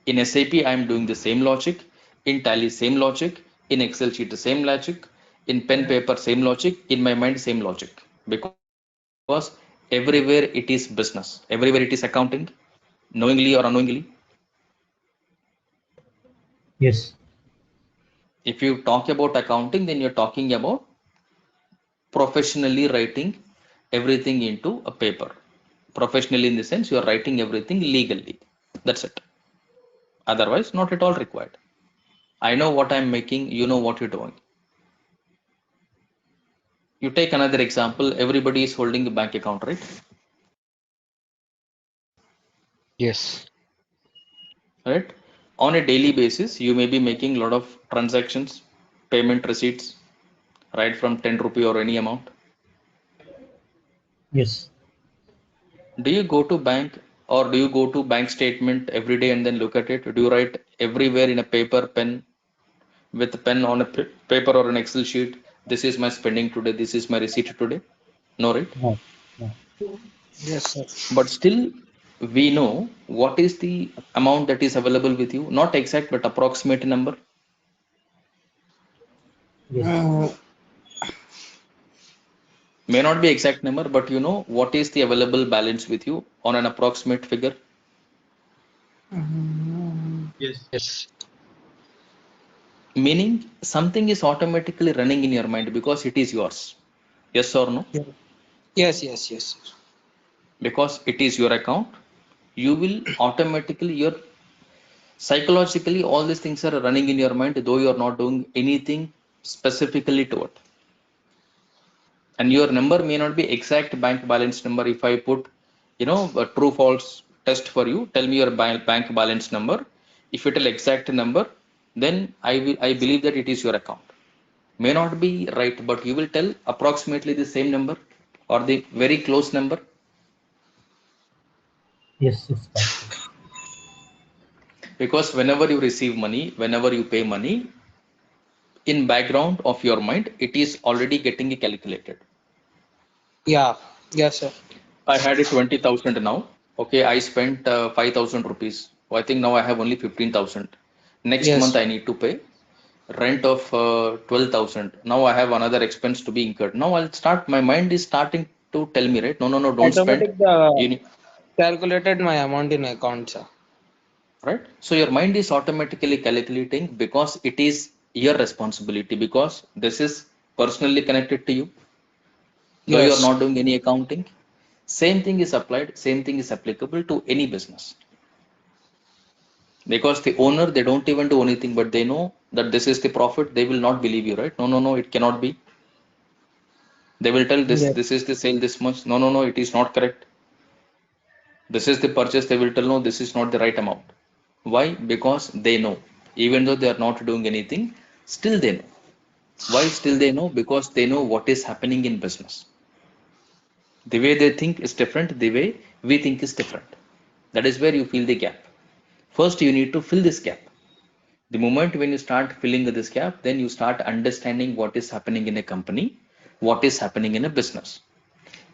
In SAP, I am doing the same logic. In Tally, same logic. In Excel sheet, the same logic. In pen paper, same logic. In my mind, same logic. Because everywhere it is business. Everywhere it is accounting, knowingly or unknowingly. Yes. If you talk about accounting, then you're talking about professionally writing everything into a paper. Professionally, in the sense, you are writing everything legally. That's it. Otherwise, not at all required. I know what I'm making, you know what you're doing. You take another example, everybody is holding a bank account, right? Yes. Right? On a daily basis, you may be making a lot of transactions, payment receipts, right, from 10 rupee or any amount. Yes. Do you go to bank or do you go to bank statement every day and then look at it? Do you write everywhere in a paper pen with a pen on a paper or an Excel sheet? This is my spending today. This is my receipt today. No, right? No. No. Yes, sir. But still, we know what is the amount that is available with you. Not exact, but approximate number. Yes. May not be exact number, but you know what is the available balance with you on an approximate figure. Yes. Yes. Meaning something is automatically running in your mind because it is yours. Yes or no? Yes, yes, yes, sir. Because it is your account, you will automatically, your psychologically, all these things are running in your mind, though you are not doing anything specifically to it. And your number may not be exact bank balance number. If I put, you know, a true false test for you, tell me your bank balance number. If you tell exact number, then I believe that it is your account. May not be right, but you will tell approximately the same number or the very close number. Yes, yes, sir. Because whenever you receive money, whenever you pay money, in background of your mind, it is already getting calculated. Yeah. Yes, sir. I had it 20,000 now. Okay, I spent 5,000 rupees. I think now I have only 15,000. Next month Yes. I need to pay rent of 12,000. Now I have another expense to be incurred. Now I'll start, my mind is starting to tell me, right? No, no, no, don't spend. Automatic You need, calculated my amount in account, sir. right? So your mind is automatically calculating because it is your responsibility, because this is personally connected to you, though you are Yes. not doing any accounting. Same thing is applied, same thing is applicable to any business. Because the owner, they don't even do anything, but they know that this is the profit. They will not believe you, right? No, no, no, it cannot be. They will tell this, Yes. this is the sale this much. No, no, no, it is not correct. This is the purchase. They will tell, no, this is not the right amount. Why? Because they know. Even though they are not doing anything, still they know. Why still they know? Because they know what is happening in business. The way they think is different. The way we think is different. That is where you feel the gap. First, you need to fill this gap. The moment when you start filling this gap, then you start understanding what is happening in a company, what is happening in a business.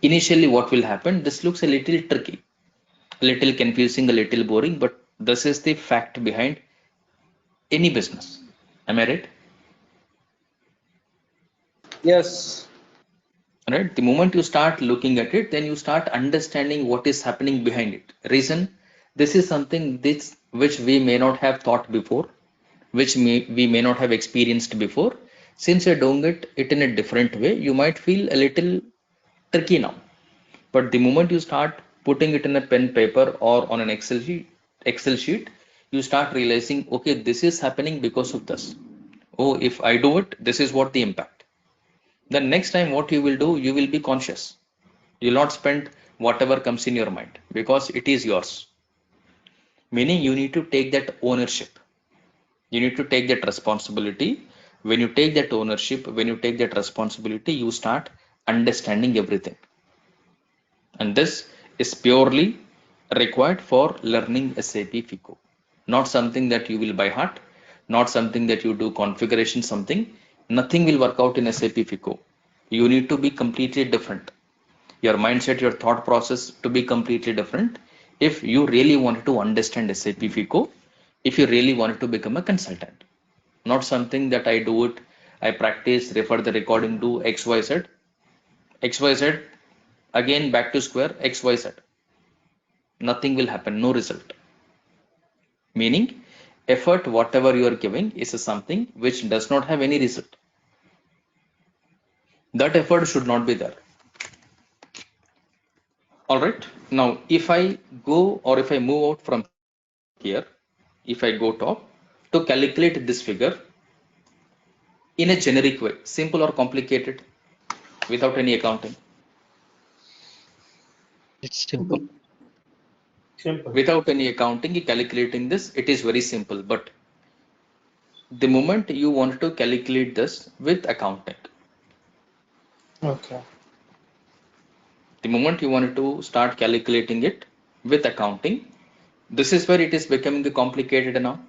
Initially, what will happen? This looks a little tricky, a little confusing, a little boring, but this is the fact behind any business. Am I right? Yes. Right? The moment you start looking at it, then you start understanding what is happening behind it. Reason, this is something this which we may not have thought before, which we may not have experienced before. Since you're doing it in a different way, you might feel a little tricky now. But the moment you start putting it in a pen paper or on an Excel sheet, you start realizing, okay, this is happening because of this. Oh, if I do it, this is what the impact. Then next time what you will do, you will be conscious. You will not spend whatever comes in your mind because it is yours. Meaning you need to take that ownership. You need to take that responsibility. When you take that ownership, when you take that responsibility, you start understanding everything. And this is purely required for learning SAP FICO. Not something that you will by heart, not something that you do configuration something. Nothing will work out in SAP FICO. You need to be completely different. Your mindset, your thought process to be completely different if you really wanted to understand SAP FICO, if you really wanted to become a consultant. Not something that I do it, I practice, refer the recording, do XYZ, XYZ, again back to square, XYZ. Nothing will happen, no result. Meaning, effort, whatever you are giving, is something which does not have any result. That effort should not be there. All right. Now, if I go or if I move out from here, if I go top to calculate this figure in a generic way, simple or complicated, without any accounting, It's simple. Simple. without any accounting, calculating this, it is very simple. But the moment you want to calculate this with accounting, Okay. the moment you want to start calculating it with accounting, this is where it is becoming complicated now.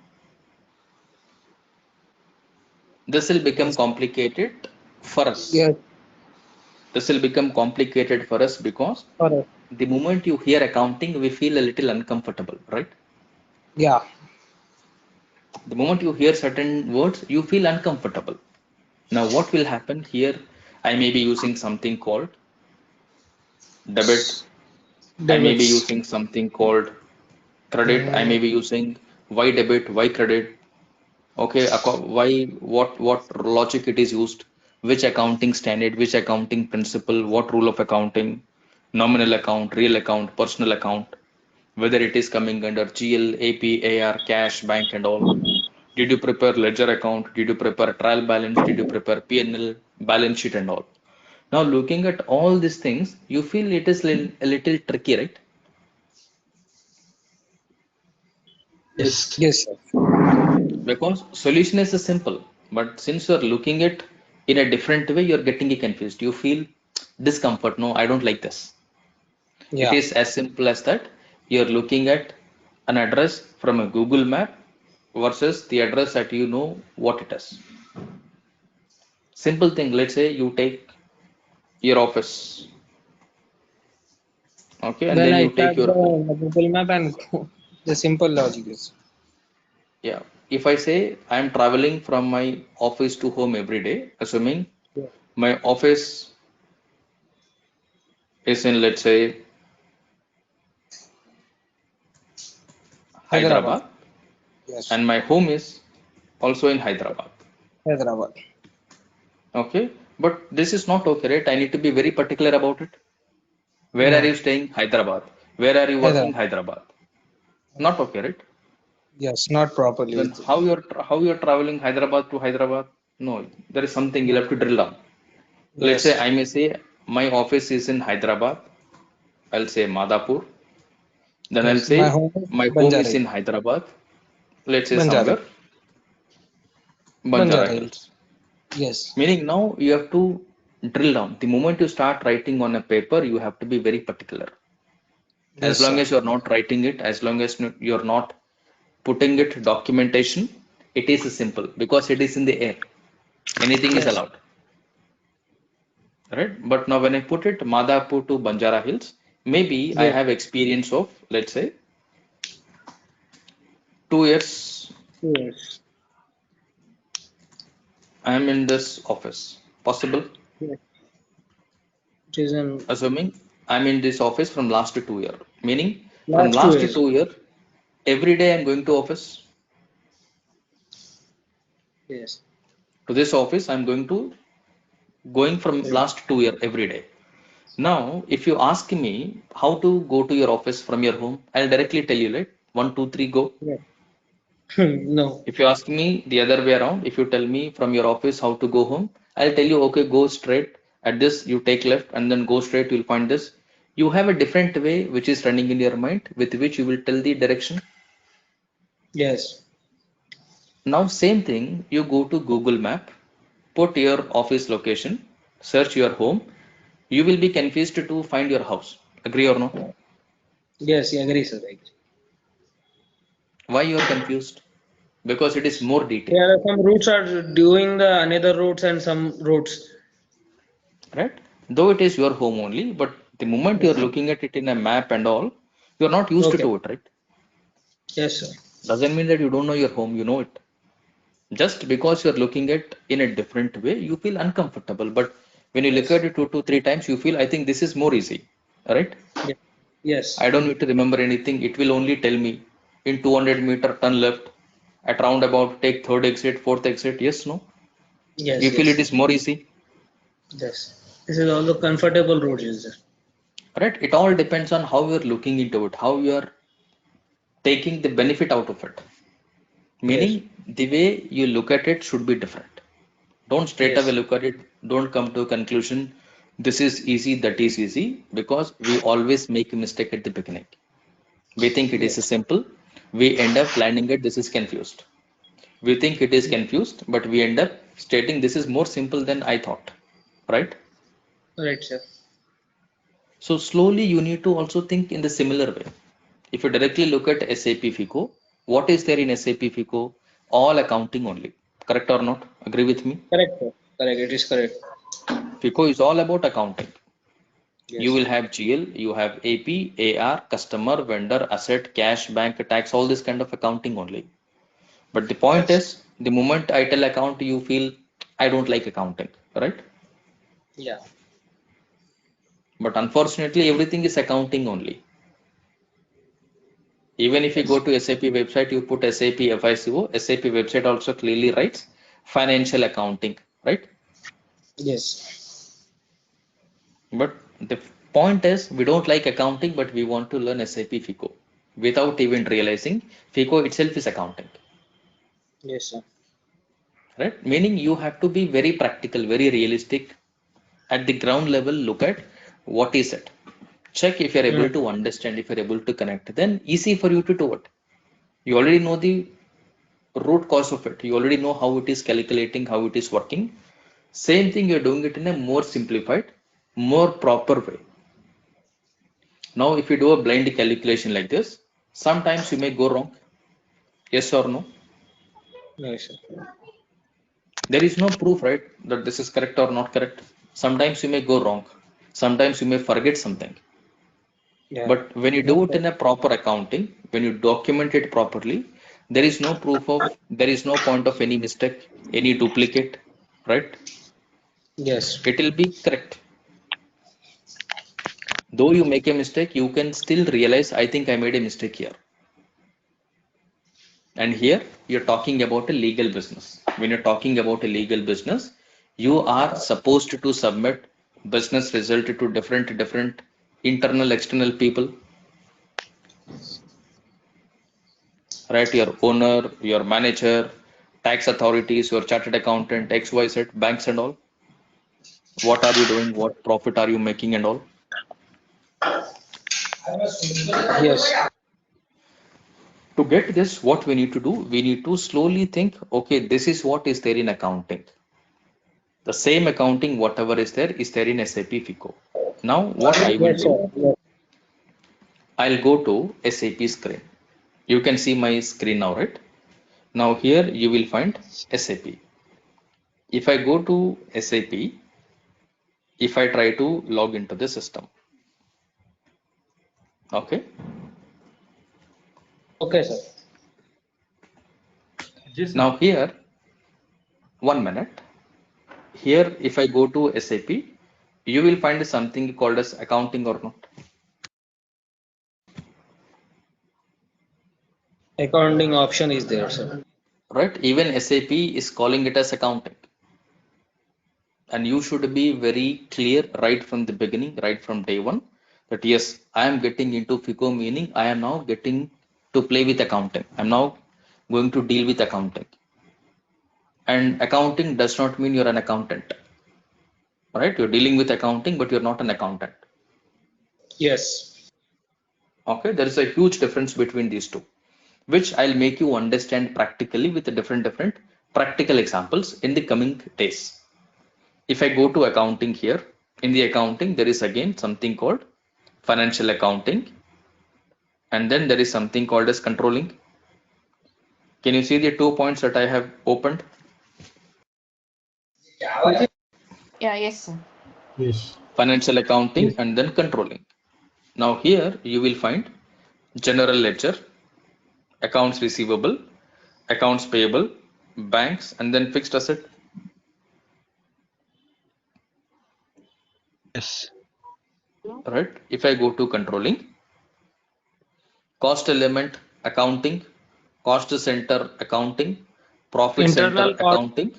This will become Yes. complicated for us. Yes. This will become complicated for us because Correct. the moment you hear accounting, we feel a little uncomfortable, right? Yeah. The moment you hear certain words, you feel uncomfortable. Now, what will happen here? I may be using something called debit. I may be Debits. using something called credit. I Mm, may be using why debit, why credit. Okay, why, what logic it is used, which accounting standard, which accounting principle, what rule of accounting, nominal account, real account, personal account, whether it is coming under GL, AP, AR, cash, bank, and all. Did you prepare ledger account? Did you prepare trial balance? Did you prepare P&L, balance sheet, and all? Now, looking at all these things, you feel it is a little tricky, right? Yes. yes, sir. Because solution is simple, but since you're looking at in a different way, you're getting confused. You feel discomfort. No, I don't like this. It Yeah. is as simple as that. You're looking at an address from a Google map. versus the address that you know what it is. Simple thing, let's say you take your office, okay, and Then then I you take start your home. the Google Map and go. The simple logic is. Yeah. If I say I am traveling from my office to home every day, assuming Yeah. my office is in, let's say, Hyderabad. Hyderabad, Yes. and my home is also in Hyderabad. Hyderabad. Okay. But this is not okay, right? I need to be very particular about it. Where are No. you staying? Hyderabad. Where are you working? Hyderabad. Hyderabad. Not okay, right? Yes, not properly. Then how you're traveling Hyderabad to Hyderabad? No, there is something you'll have to drill down. Let's say Yes. I may say my office is in Hyderabad. I'll say Madhapur. Then I'll Yes. My say home is my home is Banjara. in Hyderabad. Let's say Banjara. somewhere Banjara Banjara. Hills. Yes. Meaning now you have to drill down. The moment you start writing on a paper, you have to be very particular. As Yes, long sir. as you're not writing it, as long as you're not putting it documentation, it is simple because it is in the air. Anything is Yes. allowed, right? But now when I put it Madhapur to Banjara Hills, maybe I Yes. have experience of, let's say, 2 years Yes. I am in this office. Possible? Yes. It is in Assuming I'm in this office from last 2 year. Meaning from last two last years. 2 year, every day I'm going to office. Yes. To this office, I'm going from Yes. last 2 year every day. Now, if you ask me how to go to your office from your home, I'll directly tell you, right? 1, 2, 3, go. Yes. No. If you ask me the other way around, if you tell me from your office how to go home, I'll tell you, okay, go straight. At this, you take left and then go straight, you'll find this. You have a different way which is running in your mind with which you will tell the direction. Yes. Now, same thing, you go to Google Map, put your office location, search your home, you will be confused to find your house. Agree or not? Yes. I agree, sir. I agree. Why you are confused? Because it is more detailed, Yeah, some routes are doing the another routes and some routes. right? Though it is your home only, but the moment you are Yes. looking at it in a map and all, you are not used Okay. to it, right? Yes, sir. Doesn't mean that you don't know your home, you know it. Just because you're looking at in a different way, you feel uncomfortable. But when you look Yes. at it 2 to 3 times, you feel, I think this is more easy, right? Yes. Yes. I don't need to remember anything. It will only tell me in 200-meter turn left at roundabout, take third exit, fourth exit. Yes, no? You Yes. feel it Yes. is more easy, Yes. This is also comfortable routes, user. right? It all depends on how you're looking into it, how you're taking the benefit out of it. Yes. Meaning, the way you look at it should be different. Don't straight away Yes. look at it. Don't come to a conclusion. This is easy, that is easy, because we always make a mistake at the beginning. We think it is Yes. simple. We end up landing it. This is confused. We think it is Yes. confused, but we end up stating this is more simple than I thought. Right? Right, sir. So slowly you need to also think in the similar way. If you directly look at SAP FICO, what is there in SAP FICO? All accounting only. Correct or not? Agree with me? Correct, sir. Correct. It is correct. FICO is all about accounting. You Yes. will have GL, you have AP, AR, customer, vendor, asset, cash, bank, tax, all this kind of accounting only. But the point Yes. is, the moment I tell account, you feel I don't like accounting, right? Yeah. But unfortunately, everything is accounting only. Even if you go Yes. to SAP website, you put SAP FICO, SAP website also clearly writes financial accounting, right? Yes. But the point is, we don't like accounting, but we want to learn SAP FICO without even realizing FICO itself is accounting, Yes, sir. right? Meaning you have to be very practical, very realistic at the ground level. Look at what is it. Check if you're able Mm. to understand, if you're able to connect, then easy for you to do it. You already know the root cause of it. You already know how it is calculating, how it is working. Same thing, you're doing it in a more simplified, more proper way. Now, if you do a blind calculation like this, sometimes you may go wrong. Yes or no? Yes, sir. There is no proof, right, that this is correct or not correct. Sometimes you may go wrong. Sometimes you may forget something. Yeah. But when you do it in a proper accounting, when you document it properly, there is no proof of, there is no point of any mistake, any duplicate, right? Yes. It will be correct. Though you make a mistake, you can still realize, I think I made a mistake here. And here you're talking about a legal business. When you're talking about a legal business, you are supposed to submit business result to different internal, external people, right? Your owner, your manager, tax authorities, your chartered accountant, XYZ, banks and all. What are you doing? What profit are you making and all? Yes. To get this, what we need to do, we need to slowly think, okay, this is what is there in accounting. The same accounting, whatever is there in SAP FICO. Now, what I will Yes, do, sir. Yes. I'll go to SAP screen. You can see my screen now, right? Now here you will find SAP. If I go to SAP, if I try to log into the system, okay? Okay, sir. Now here, 1 minute. Here, if I go to SAP, you will find something called as accounting or not, Accounting option is there, sir. right? Even SAP is calling it as accounting. And you should be very clear right from the beginning, right from day one, that yes, I am getting into FICO, meaning I am now getting to play with accounting. I'm now going to deal with accounting. And accounting does not mean you're an accountant, right? You're dealing with accounting, but you're not an accountant. Yes. Okay, there is a huge difference between these two, which I'll make you understand practically with the different practical examples in the coming days. If I go to accounting here, in the accounting, there is again something called financial accounting, and then there is something called as controlling. Can you see the 2 points that I have opened? Yeah, yes, sir. Yes. Financial accounting Yes. and then controlling. Now here you will find general ledger, accounts receivable, accounts payable, banks, and then fixed asset. Yes. Right? If I go to controlling, cost element accounting, cost center accounting, profit center Internal cost. accounting,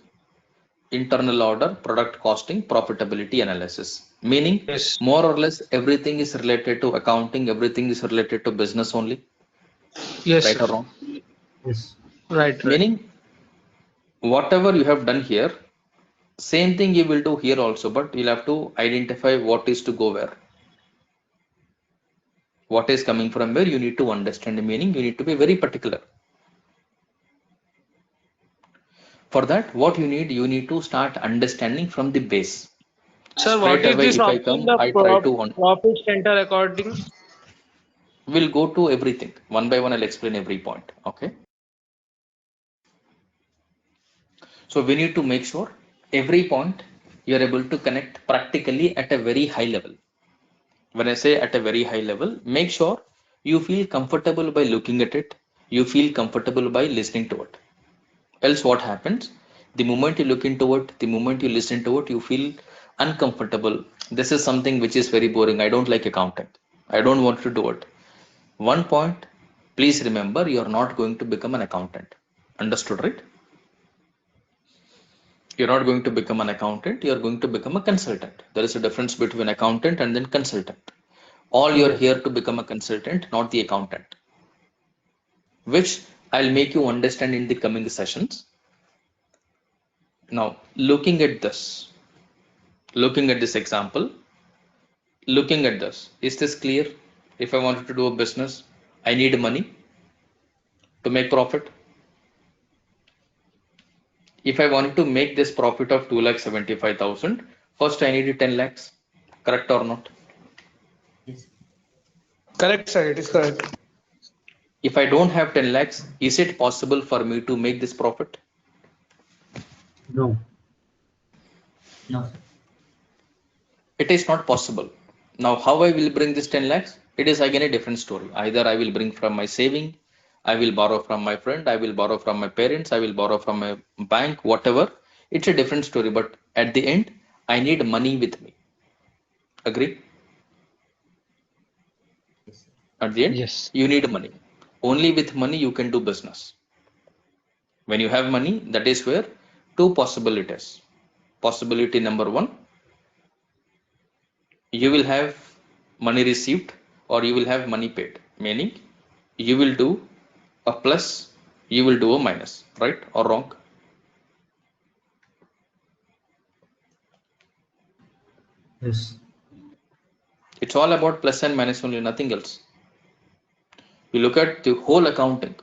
internal order, product costing, profitability analysis. Meaning, Yes. more or less everything is related to accounting, everything is related to business only, Yes, right sir. or wrong? Yes. Right, right. Meaning, whatever you have done here, same thing you will do here also, but you'll have to identify what is to go where. What is coming from where, you need to understand the meaning, you need to be very particular. For that, what you need to start understanding from the base. Sir, Straight what is away, this if I option? come, The I try to profit center accounting. we'll go to everything one by one. I'll explain every point. Okay. So we need to make sure every point you're able to connect practically at a very high level. When I say at a very high level, make sure you feel comfortable by looking at it, you feel comfortable by listening to it. Else, what happens? The moment you look into it, the moment you listen to it, you feel uncomfortable. This is something which is very boring. I don't like accounting. I don't want to do it. One point, please remember, you're not going to become an accountant. Understood, right? You're not going to become an accountant, you're going to become a consultant. There is a difference between accountant and then consultant. All you're Yes. here to become a consultant, not the accountant, which I'll make you understand in the coming sessions. Now, looking at this example, looking at this, is this clear? If I wanted to do a business, I need money to make profit. If I wanted to make this profit of 2,75,000, first I need 10 lakhs. Correct or not? Correct, sir. It is correct. If I don't have 10 lakhs, is it possible for me to make this profit? No. No, sir. It is not possible. Now, how I will bring this 10 lakhs? It is again a different story. Either I will bring from my saving, I will borrow from my friend, I will borrow from my parents, I will borrow from my bank, whatever. It's a different story. But at the end, I need money with me. Agree? Yes, sir. At the end, Yes. you need money. Only with money you can do business. When you have money, that is where two possibilities. Possibility number one, you will have money received or you will have money paid, meaning you will do a plus, you will do a minus, right or wrong? Yes. It's all about plus and minus only, nothing else. You look at the whole accounting,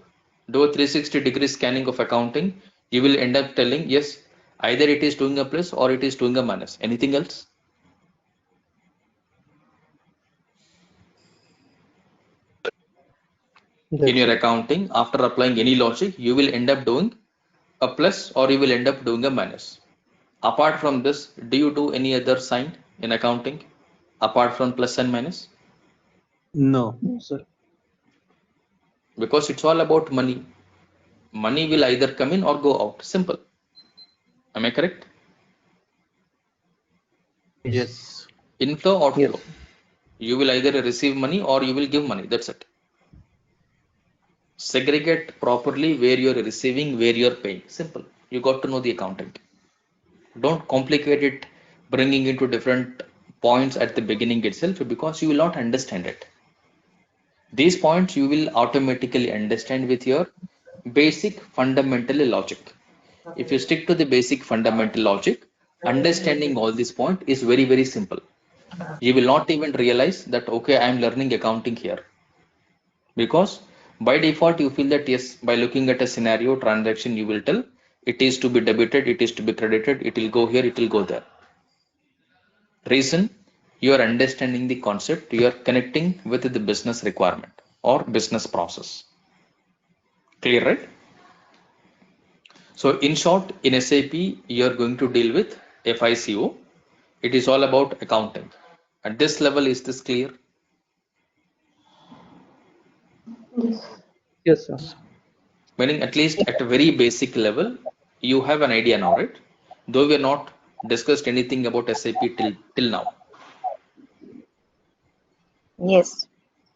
do a 360-degree scanning of accounting, you will end up telling, yes, either it is doing a plus or it is doing a minus. Anything else? In That's your it. accounting, after applying any logic, you will end up doing a plus or you will end up doing a minus. Apart from this, do you do any other sign in accounting apart from plus and minus? No. No, sir. Because it's all about money. Money will either come in or go out. Simple. Am I correct? Yes. Yes. Inflow, Yes. outflow. You will either receive money or you will give money. That's it. Segregate properly where you're receiving, where you're paying. Simple. You got to know the accounting. Don't complicate it, bringing into different points at the beginning itself because you will not understand it. These points you will automatically understand with your basic fundamental logic. If you stick to the basic fundamental logic, understanding all these points is very, very simple. You will not even realize that, okay, I am learning accounting here. Because by default, you feel that, yes, by looking at a scenario transaction, you will tell it is to be debited, it is to be credited, it will go here, it will go there. Reason, you are understanding the concept, you are connecting with the business requirement or business process. Clear, right? So in short, in SAP, you are going to deal with FICO. It is all about accounting. At this level, is this clear? Yes, sir. Meaning at least at a very basic level, you have an idea now, right? Though we are not discussed anything about SAP till now. Yes.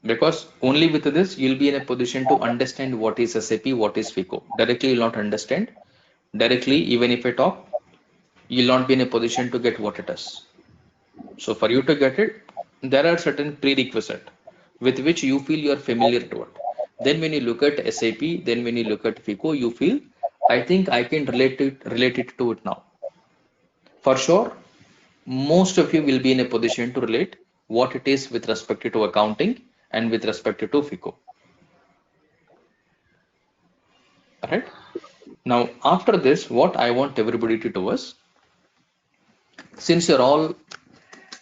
Because only with this, you'll be in a position to understand what is SAP, what is FICO. Directly, you'll not understand. Directly, even if I talk, you'll not be in a position to get what it is. So for you to get it, there are certain prerequisites with which you feel you are familiar to it. Then when you look at SAP, then when you look at FICO, you feel, I think I can relate it to it now. For sure, most of you will be in a position to relate what it is with respect to accounting and with respect to FICO. Right? Now, after this, what I want everybody to do is, since you're all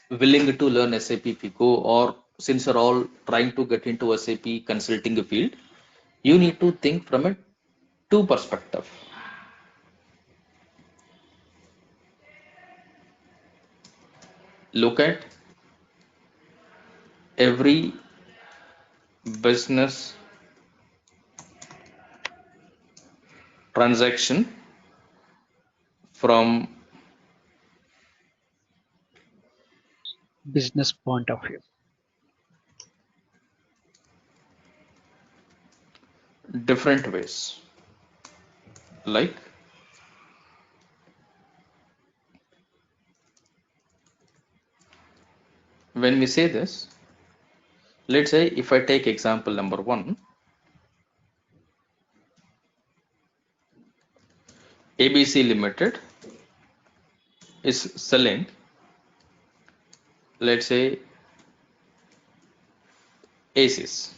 willing to learn SAP FICO, or since you're all trying to get into SAP consulting field, you need to think from a two perspective. Look at every business transaction from Business point of view. different ways. Like, when we say this, let's say if I take example number one, ABC Limited is selling, let's say, ACs,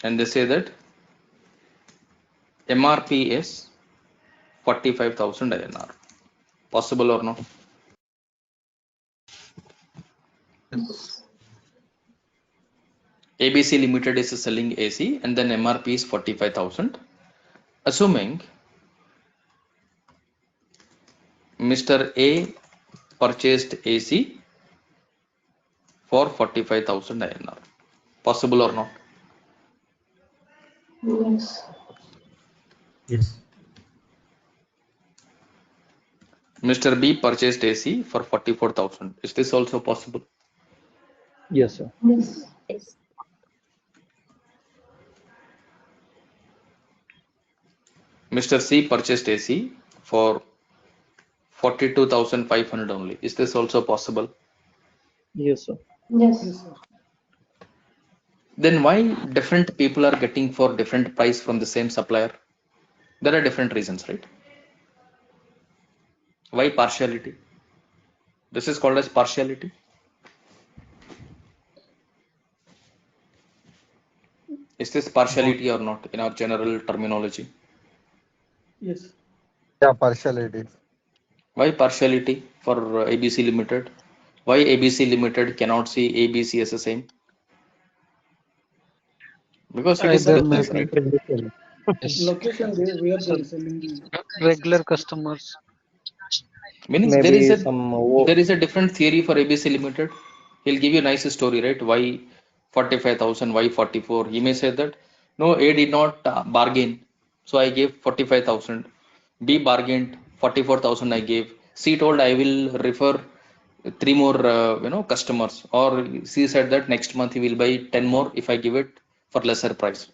and they say that MRP is 45,000 INR. Possible or no? Yes. ABC Limited is selling AC and then MRP is 45,000. assuming Mr. A purchased AC for 45,000 INR. Possible or not? Yes. Yes. Mr. B purchased AC for 44,000. Is this also possible? Yes, sir. Yes. Yes. Mr. C purchased AC for 42,500 only. Is this also possible? Yes, sir. Yes. Yes, sir. Then why different people are getting for different price from the same supplier? There are different reasons, right? Why partiality? This is called as partiality. Is this partiality or not in our general terminology? Yes. Yeah, partiality. Why partiality for ABC Limited? Why ABC Limited cannot see ABC as the same? Because it is a Either business, maybe right? yes, Location where they some are selling the. regular customers. Means Maybe some there is a different theory for ABC Limited. He'll give you a nice story, right? Why 45,000? Why 44? He may say that no, A did not bargain, so I gave 45,000. B bargained 44,000. I gave. C told I will refer three more customers, or C said that next month he will buy 10 more if I give it for lesser price.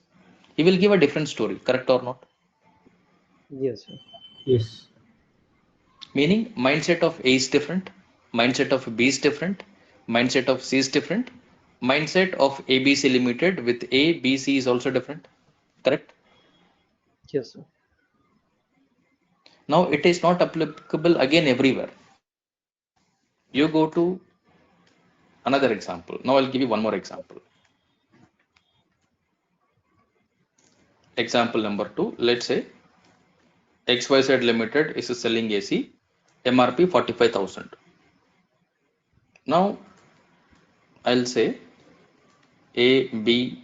He will give a different story, correct or not? yes, sir. Yes. Meaning mindset of A is different, mindset of B is different, mindset of C is different, mindset of ABC Limited with A, B, C is also different. Correct? Yes, sir. Now it is not applicable again everywhere. You go to another example. Now I'll give you one more example. Example number two. Let's say XYZ Limited is selling AC MRP 45,000. Now I'll say A, B,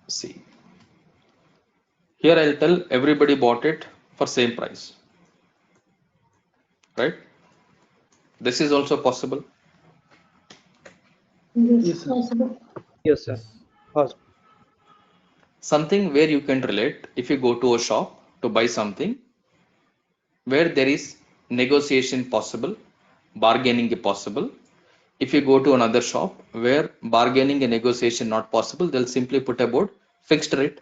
C. Here I'll tell everybody bought it for same price, right? This is also possible. Yes. Yes, sir. Possible. Yes, sir. Yes. Awesome. Something where you can relate if you go to a shop to buy something where there is negotiation possible, bargaining possible. If you go to another shop where bargaining and negotiation not possible, they'll simply put a board fixed rate.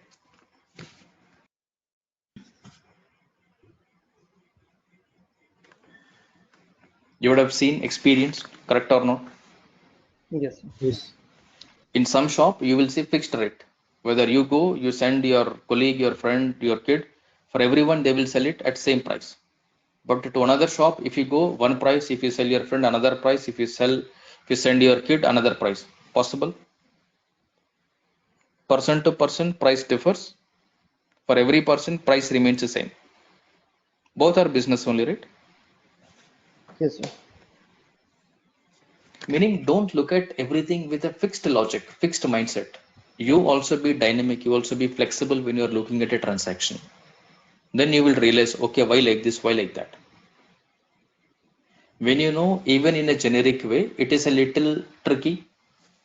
You would have seen, experienced, correct or not? Yes, sir. Yes. In some shop, you will see fixed rate. Whether you go, you send your colleague, your friend, your kid, for everyone, they will sell it at same price. But to another shop, if you go, one price. If you sell your friend, another price. If you send your kid, another price. Possible? Person to person, price differs. For every person, price remains the same. Both are business only, right? Yes, sir. Meaning, don't look at everything with a fixed logic, fixed mindset. You also be dynamic. You also be flexible when you are looking at a transaction. Then you will realize, okay, why like this, why like that. When you know, even in a generic way, it is a little tricky.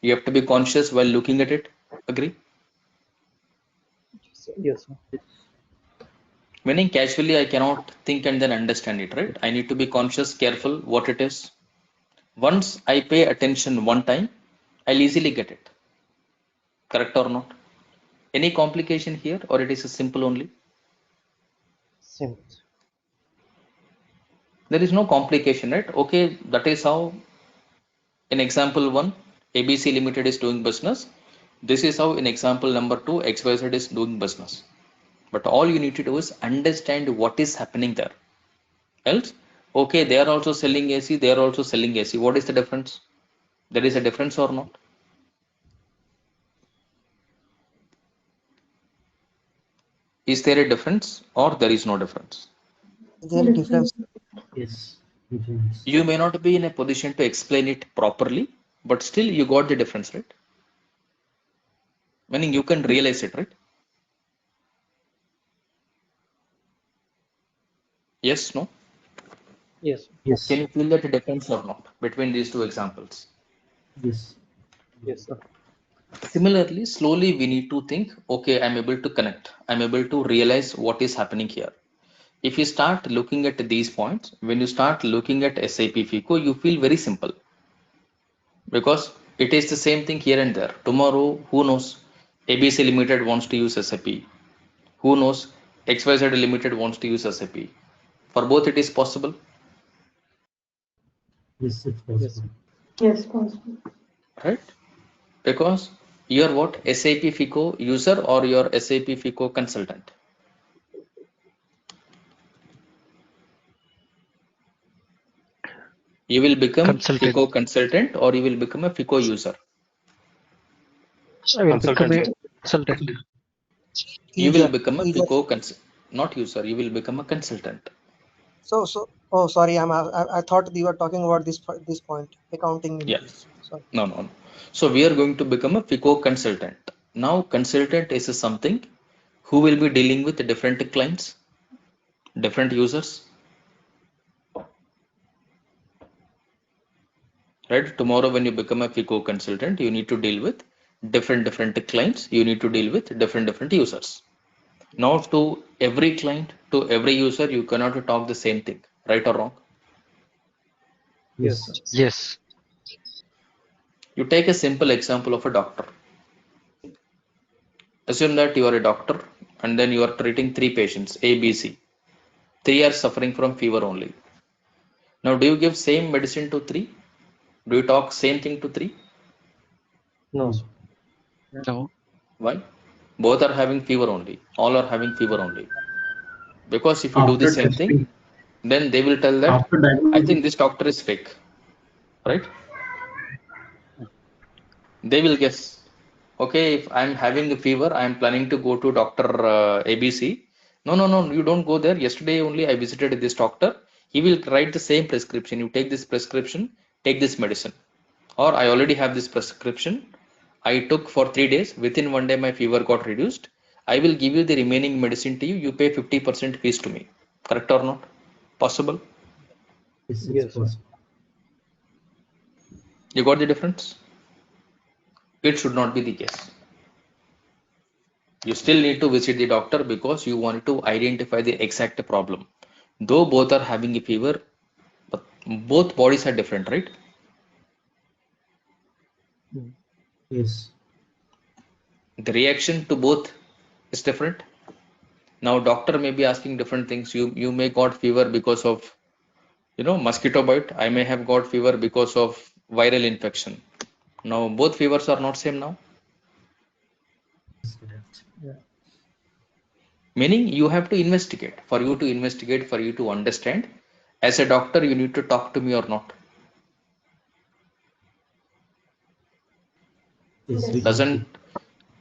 You have to be conscious while looking at it. Agree? Yes, sir. Meaning, casually, I cannot think and then understand it, right? I need to be conscious, careful what it is. Once I pay attention one time, I'll easily get it. Correct or not? Any complication here, or it is a simple only? Same. There is no complication, right? Okay, that is how in example 1 ABC Limited is doing business. This is how in example number 2 XYZ is doing business. But all you need to do is understand what is happening there. Else, okay, they are also selling AC, they are also selling AC. What is the difference? There is a difference or not? Is there a difference or there is no difference? Is there a difference? Yes. Difference. You may not be in a position to explain it properly, but still you got the difference, right? Meaning you can realize it, right? Yes, no? Yes. Yes. Can you feel that difference or not between these two examples? Yes. Yes, sir. Similarly, slowly we need to think, okay, I'm able to connect. I'm able to realize what is happening here. If you start looking at these points, when you start looking at SAP FICO, you feel very simple because it is the same thing here and there. Tomorrow, who knows? ABC Limited wants to use SAP. Who knows? XYZ Limited wants to use SAP. For both, it is possible, Yes, it's Yes. possible. Yes, possible. right? Because you're what? SAP FICO user or your SAP FICO consultant? You will become Consultant. FICO consultant or you will become a FICO user. I will become Consultant, a sir. consultant. You will User, become a user. FICO not user, you will become a consultant. Oh, sorry, I thought you were talking about this point, accounting Yeah, entries. Sorry. no. So we are going to become a FICO consultant. Now, consultant is something who will be dealing with different clients, different users, right? Tomorrow, when you become a FICO consultant, you need to deal with different clients. You need to deal with different users. Now, to every client, to every user, you cannot talk the same thing, right or wrong? Yes, Yes. sir. Yes. You take a simple example of a doctor. Assume that you are a doctor and then you are treating three patients, A, B, C. Three are suffering from fever only. Now, do you give same medicine to three? Do you talk same thing to three? No, No. sir. No. Why? Both are having fever only. All are having fever only. Because if you do the After same thing, testing, then they will tell that, after I think diagnosing, this doctor is fake, right? They will guess. Okay, if I'm having a fever, I'm planning to go to Dr. ABC. No, you don't go there. Yesterday only I visited this doctor. He will write the same prescription. You take this prescription, take this medicine. Or I already have this prescription. I took for 3 days. Within one day, my fever got reduced. I will give you the remaining medicine to you. You pay 50% fees to me. Correct or not? Possible? yes, it's Yes, sir. possible. You got the difference? It should not be the case. You still need to visit the doctor because you want to identify the exact problem. Though both are having a fever, but both bodies are different, right? Mm. Yes. The reaction to both is different. Now, doctor may be asking different things. You may got fever because of mosquito bite. I may have got fever because of viral infection. Now, both fevers are not same now. Yes, correct. Yeah. Meaning you have to investigate. For you to investigate, for you to understand, as a doctor, you need to talk to me or not. Yes, we Yes. have to. Doesn't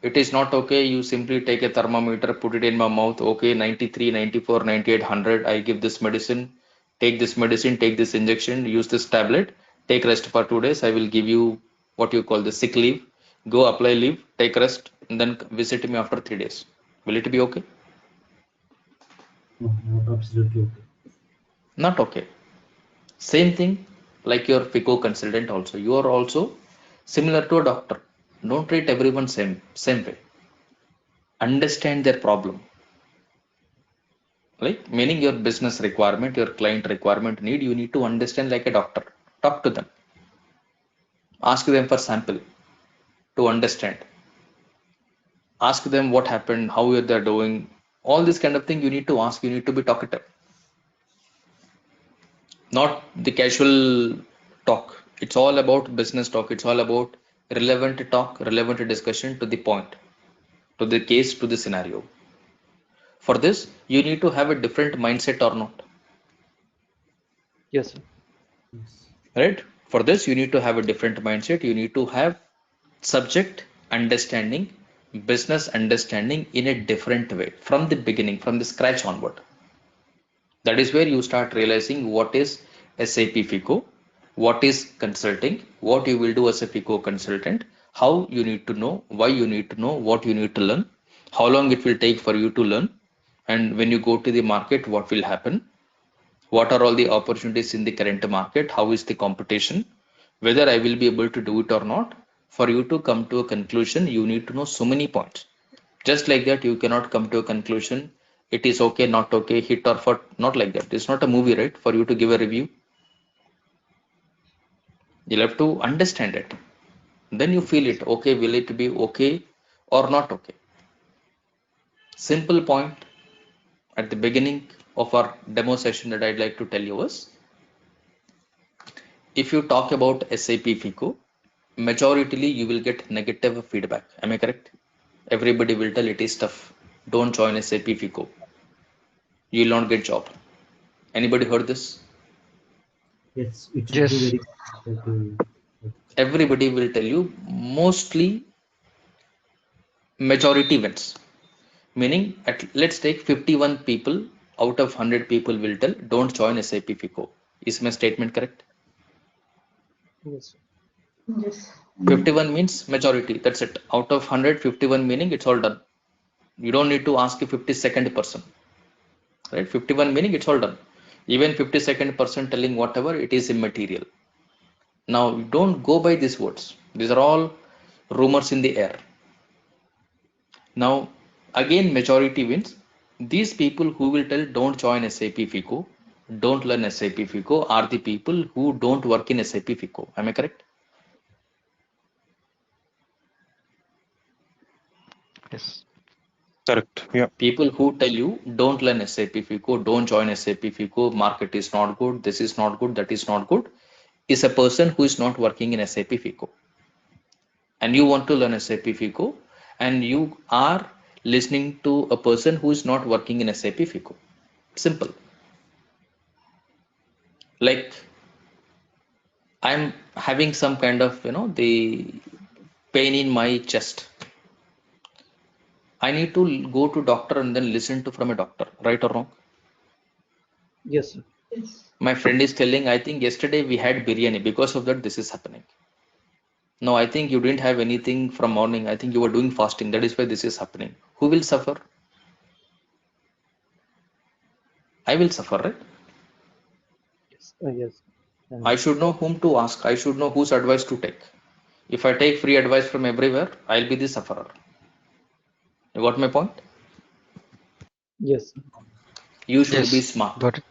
It is not okay. You simply take a thermometer, put it in my mouth. Okay, 93, 94, 98, 100. I give this medicine. Take this medicine, take this injection, use this tablet. Take rest for 2 days. I will give you what you call the sick leave. Go apply leave, take rest, and then visit me after 3 days. Will it be okay? No, not absolutely okay. Not okay. Same thing like your FICO consultant also. You are also similar to a doctor. Don't treat everyone same way. Understand their problem. Like meaning your business requirement, your client requirement need, you need to understand like a doctor. Talk to them. Ask them for sample to understand. Ask them what happened, how they're doing. All this kind of thing you need to ask. You need to be talkative. Not the casual talk. It's all about business talk. It's all about relevant talk, relevant discussion to the point, to the case, to the scenario. For this, you need to have a different mindset or not. Yes, sir. Yes. Right? For this, you need to have a different mindset. You need to have subject understanding, business understanding in a different way from the beginning, from the scratch onward. That is where you start realizing what is SAP FICO, what is consulting, what you will do as a FICO consultant, How you need to know, why you need to know, what you need to learn, how long it will take for you to learn, and when you go to the market, what will happen, what are all the opportunities in the current market, how is the competition, whether I will be able to do it or not. For you to come to a conclusion, you need to know so many points. Just like that, you cannot come to a conclusion, it is okay, not okay, hit or fart, not like that. It's not a movie, right? For you to give a review, you'll have to understand it. Then you feel it, okay, will it be okay or not okay? Simple point at the beginning of our demo session that I'd like to tell you is, if you talk about SAP FICO, majoritarily you will get negative feedback. Am I correct? Everybody will tell it is tough. Don't join SAP FICO. You will not get job. Anybody heard this? Yes, it should be Yes. very complicated. Everybody will tell you mostly majority wins. Meaning, let's take 51 people out of 100 people will tell don't join SAP FICO. Is my statement correct? Yes. Yes. 51 means majority. That's it. Out of 100, 51 meaning it's all done. You don't need to ask a 52nd person. Right? 51 meaning it's all done. Even 52nd person telling whatever, it is immaterial. Now, don't go by these words. These are all rumors in the air. Now, again, majority wins. These people who will tell don't join SAP FICO, don't learn SAP FICO are the people who don't work in SAP FICO. Am I correct? Yes. Correct. Yeah. People who tell you don't learn SAP FICO, don't join SAP FICO, market is not good, this is not good, that is not good, is a person who is not working in SAP FICO. And you want to learn SAP FICO, and you are listening to a person who is not working in SAP FICO. Simple. Like, I'm having some kind of, the pain in my chest. I need to go to doctor and then listen to from a doctor, right or wrong? Yes, sir. Yes. My friend is telling, I think yesterday we had biryani. Because of that, this is happening. No, I think you didn't have anything from morning. I think you were doing fasting. That is why this is happening. Who will suffer? I will suffer, right? Yes. Yes. I And should know whom to ask. I should know whose advice to take. If I take free advice from everywhere, I'll be the sufferer. You got my point? yes, sir. You should be Yes. smart. Got it.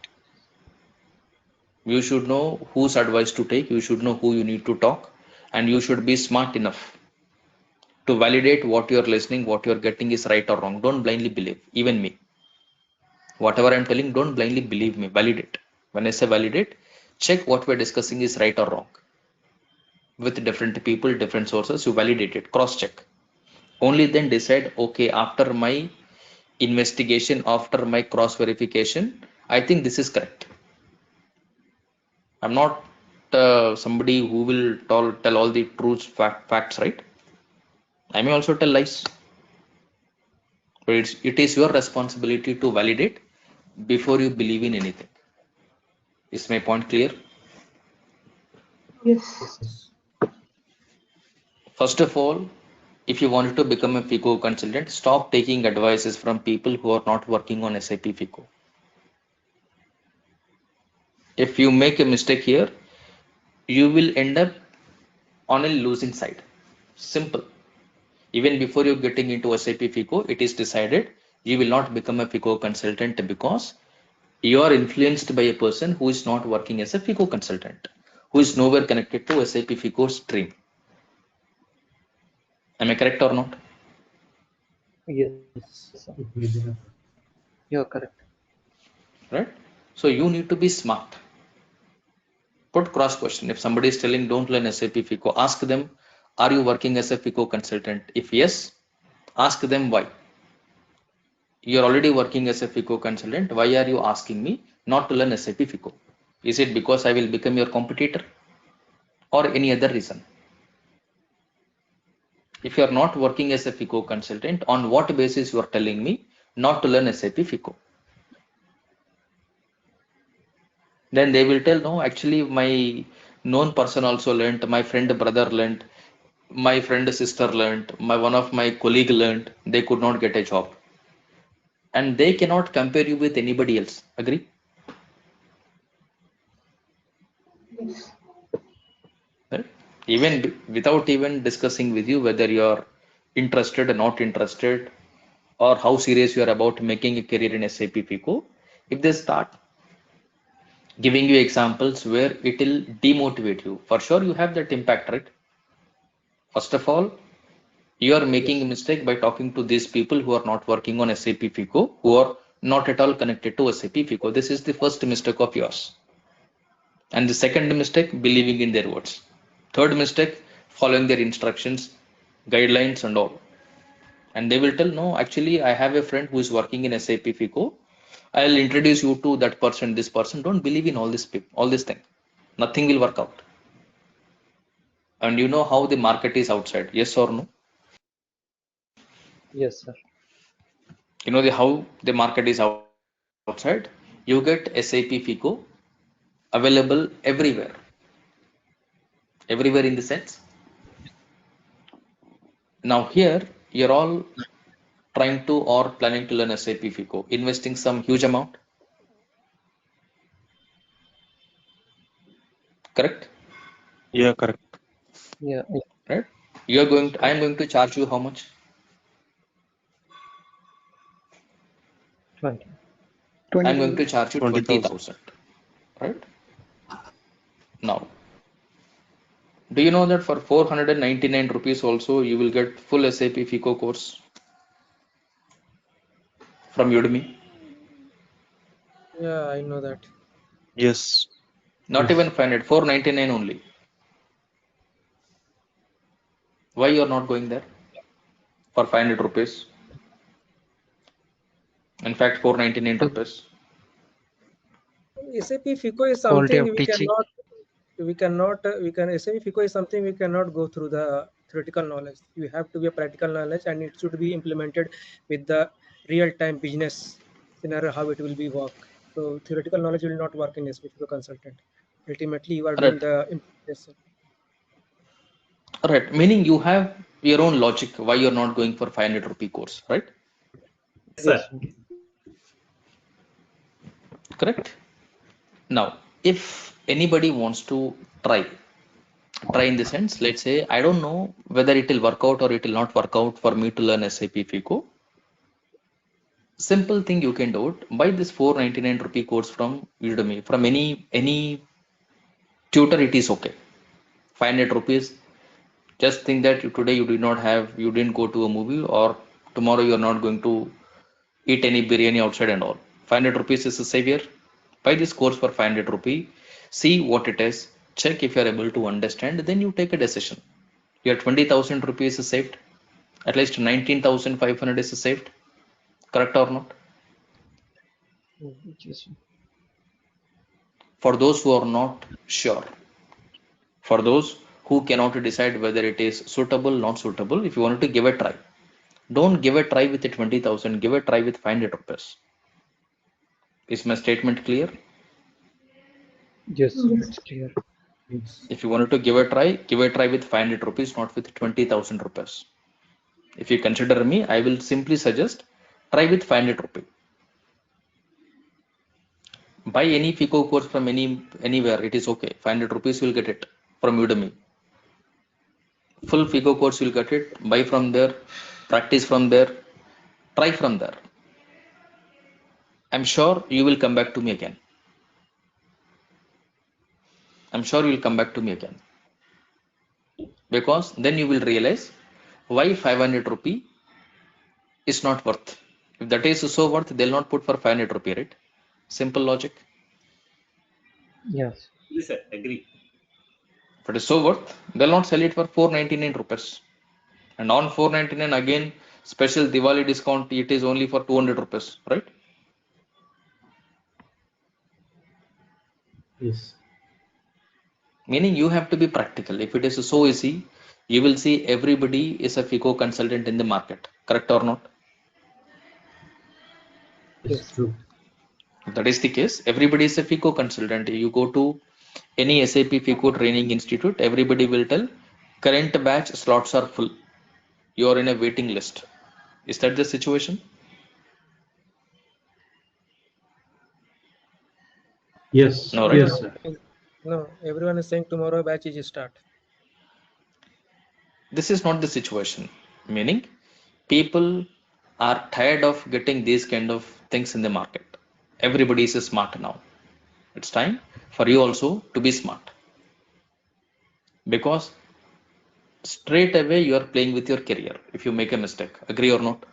You should know whose advice to take. You should know who you need to talk. And you should be smart enough to validate what you're listening, what you're getting is right or wrong. Don't blindly believe. Even me. Whatever I'm telling, don't blindly believe me. Validate. When I say validate, check what we're discussing is right or wrong. With different people, different sources, you validate it. Cross check. Only then decide, okay, after my investigation, after my cross verification, I think this is correct. I'm not somebody who will tell all the truths, facts, right? I may also tell lies, but it is your responsibility to validate before you believe in anything. Is my point clear? Yes. Yes. Yes. First of all, if you wanted to become a FICO consultant, stop taking advices from people who are not working on SAP FICO. If you make a mistake here, you will end up on a losing side. Simple. Even before you getting into SAP FICO, it is decided you will not become a FICO consultant because you are influenced by a person who is not working as a FICO consultant, who is nowhere connected to SAP FICO stream. Am I correct or not? Yes, sir. Yes. It may be enough. You're correct. Right? So you need to be smart. Put cross question. If somebody is telling don't learn SAP FICO, ask them, are you working as a FICO consultant? If yes, ask them why. You're already working as a FICO consultant. Why are you asking me not to learn SAP FICO? Is it because I will become your competitor or any other reason? If you are not working as a FICO consultant, on what basis you are telling me not to learn SAP FICO? Then they will tell, no, actually my known person also learned, my friend brother learned. my friend sister learned, one of my colleague learned, they could not get a job, and they cannot compare you with anybody else. Agree? Yes. Right? Even without even discussing with you whether you are interested or not interested, or how serious you are about making a career in SAP FICO, if they start giving you examples where it will demotivate you, for sure you have that impact, right? First of all, you are making a Yes. mistake by talking to these people who are not working on SAP FICO, who are not at all connected to SAP FICO. This is the first mistake of yours. And the second mistake, believing in their words. Third mistake, following their instructions, guidelines, and all. And they will tell, no, actually, I have a friend who is working in SAP FICO. I'll introduce you to that person, this person. Don't believe in all this, all this thing. Nothing will work out. And you know how the market is outside, yes or no? Yes, sir. You know how the market is outside. You get SAP FICO available everywhere in the sense. Now here you're all trying to or planning to learn SAP FICO, investing some huge amount, correct? Yeah, correct. Yeah. Right? I am going to charge you how much? 20. I am 20 going to charge you 20,000. 20,000, right? Now, do you know that for 499 rupees also you will get full SAP FICO course from Udemy? Yeah, I know that. Yes. Not even 500, 499 only. Why you are not going there for 500 rupees? In fact, 499 The rupees. SAP FICO is quality something of teaching. SAP FICO is something we cannot go through the theoretical knowledge. You have to be a practical knowledge, and it should be implemented with the real-time business scenario, how it will be work. So theoretical knowledge will not work in SAP FICO consultant. Ultimately, you are doing Right. the implementation. Right. Meaning you have your own logic why you're not going for 500 rupee course, right? Yes, Sir. sir. Correct. Now, if anybody wants to try in the sense, let's say, I don't know whether it will work out or it will not work out for me to learn SAP FICO. Simple thing you can do it. Buy this 499 rupee course from Udemy, from any tutor, it is okay. 500 rupees. Just think that today you didn't go to a movie, or tomorrow you're not going to eat any biryani outside and all. 500 rupees is a savior. Buy this course for 500 rupee. See what it is. Check if you're able to understand. Then you take a decision. Your 20,000 rupees is saved. At least 19,500 is saved. Correct or not? Yes, sir. For those who are not sure, for those who cannot decide whether it is suitable, not suitable, if you want to give a try, don't give a try with the 20,000. Give a try with 500 rupees. Is my statement clear? Yes, sir. Yes. It's clear. Yes. If you wanted to give a try with 500 rupees, not with 20,000 rupees. If you consider me, I will simply suggest try with 500 rupees. Buy any FICO course from anywhere, it is okay. 500 rupees you will get it from Udemy. Full FICO course you'll get it. Buy from there, practice from there, try from there. I'm sure you will come back to me again. I'm sure you will come back to me again, because then you will realize why 500 rupee is not worth. If that is so worth, they'll not put for 500 rupee, right? Simple logic. Yes. Yes, sir. Agree. If it is so worth, they'll not sell it for 499 rupees. And on 499 again, special Diwali discount, it is only for 200 rupees, right? Yes. Meaning you have to be practical. If it is so easy, you will see everybody is a FICO consultant in the market, correct or not? Yes. Yes. True. If that is the case, everybody is a FICO consultant. You go to any SAP FICO training institute, everybody will tell Current batch slots are full. You are in a waiting list. Is that the situation? Yes. No, right? Yes, sir. No, everyone is saying tomorrow batch is start. This is not the situation. Meaning, people are tired of getting these kind of things in the market. Everybody is smart now. It's time for you also to be smart. Because straight away you are playing with your career if you make a mistake. Agree or not?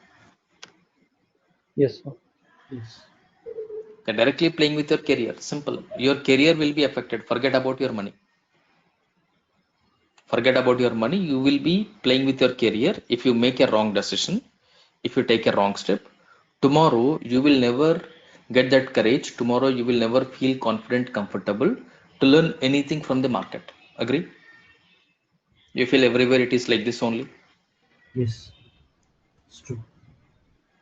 Yes, sir. Yes. You're directly playing with your career. Simple. Your career will be affected. Forget about your money. Forget about your money. You will be playing with your career if you make a wrong decision, if you take a wrong step. Tomorrow you will never get that courage. Tomorrow you will never feel confident, comfortable to learn anything from the market. Agree? You feel everywhere it is like this only. Yes. It's true.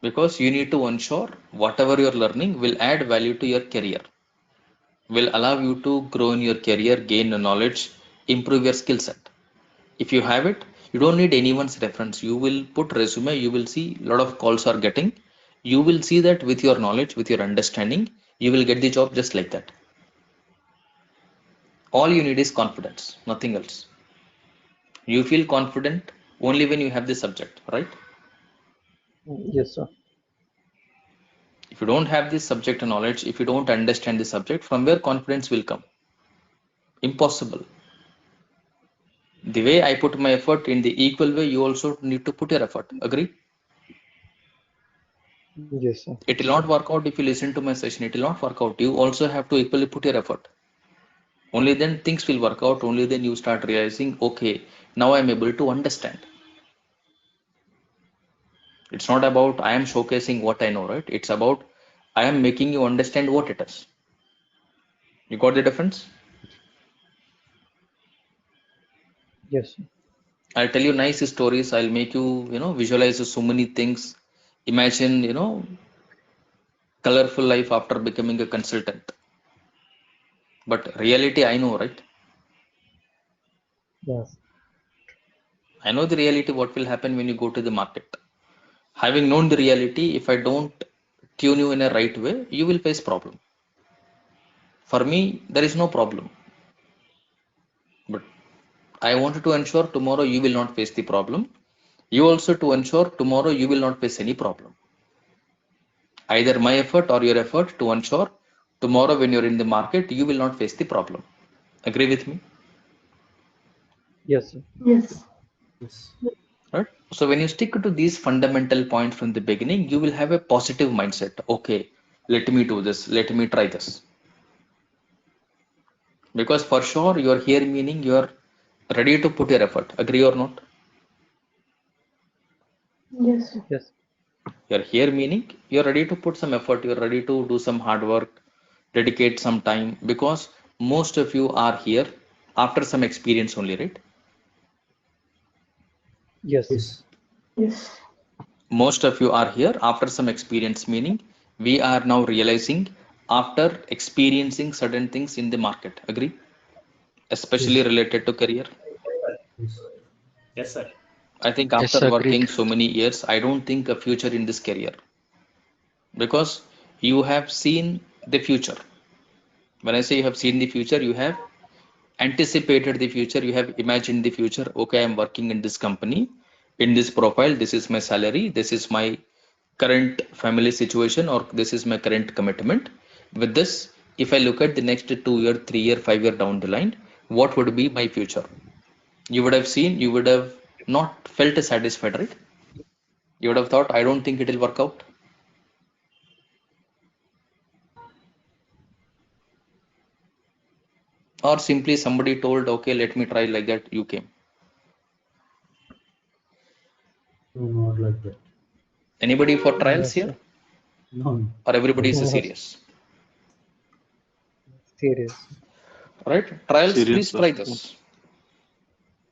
Because you need to ensure whatever you're learning will add value to your career, will allow you to grow in your career, gain knowledge, improve your skill set. If you have it, you don't need anyone's reference. You will put resume, you will see a lot of calls are getting. You will see that with your knowledge, with your understanding, you will get the job just like that. All you need is confidence, nothing else. You feel confident only when you have the subject, right? Yes, sir. If you don't have this subject knowledge, if you don't understand the subject, from where confidence will come? Impossible. The way I put my effort, in the equal way you also need to put your effort. Agree? Yes, sir. It will not work out if you listen to my session. It will not work out. You also have to equally put your effort. Only then things will work out. Only then you start realizing, okay, now I'm able to understand. It's not about I am showcasing what I know, right? It's about I am making you understand what it is. You got the difference? Yes, sir. I'll tell you nice stories. I'll make you, visualize so many things. Imagine, colorful life after becoming a consultant. But reality, I know, right? Yes. I know the reality, what will happen when you go to the market. Having known the reality, if I don't tune you in a right way, you will face problem. For me, there is no problem. But I wanted to ensure tomorrow you will not face the problem. You also to ensure tomorrow you will not face any problem. Either my effort or your effort to ensure tomorrow when you're in the market, you will not face the problem. Agree with me? Yes, sir. Yes. Yes. Right? So when you stick to these fundamental points from the beginning, you will have a positive mindset. Okay, let me do this. Let me try this. Because for sure you're here meaning you're ready to put your effort. Agree or not? Yes. Yes. You're here meaning you're ready to put some effort. You're ready to do some hard work, dedicate some time. Because most of you are here after some experience only, right? Yes. Yes. Yes. Most of you are here after some experience, meaning we are now realizing after experiencing certain things in the market. Agree? Especially Yes. related to career. Yes. Yes, sir. I think Yes, after agreed. working so many years, I don't think a future in this career because you have seen the future. When I say you have seen the future, you have anticipated the future, you have imagined the future. Okay, I'm working in this company, in this profile, this is my salary, this is my current family situation, or this is my current commitment. With this, if I look at the next 2 year, 3 year, 5 year down the line, what would be my future? You would have seen, you would have not felt satisfied, right? You would have thought, I don't think it will work out. Or simply somebody told, okay, let me try, like that, you came. No, not like that. Anybody for trials Yes, here? sir. No. Or everybody is No. Yes. serious? Serious. Right? Trials, Serious, please sir. try this.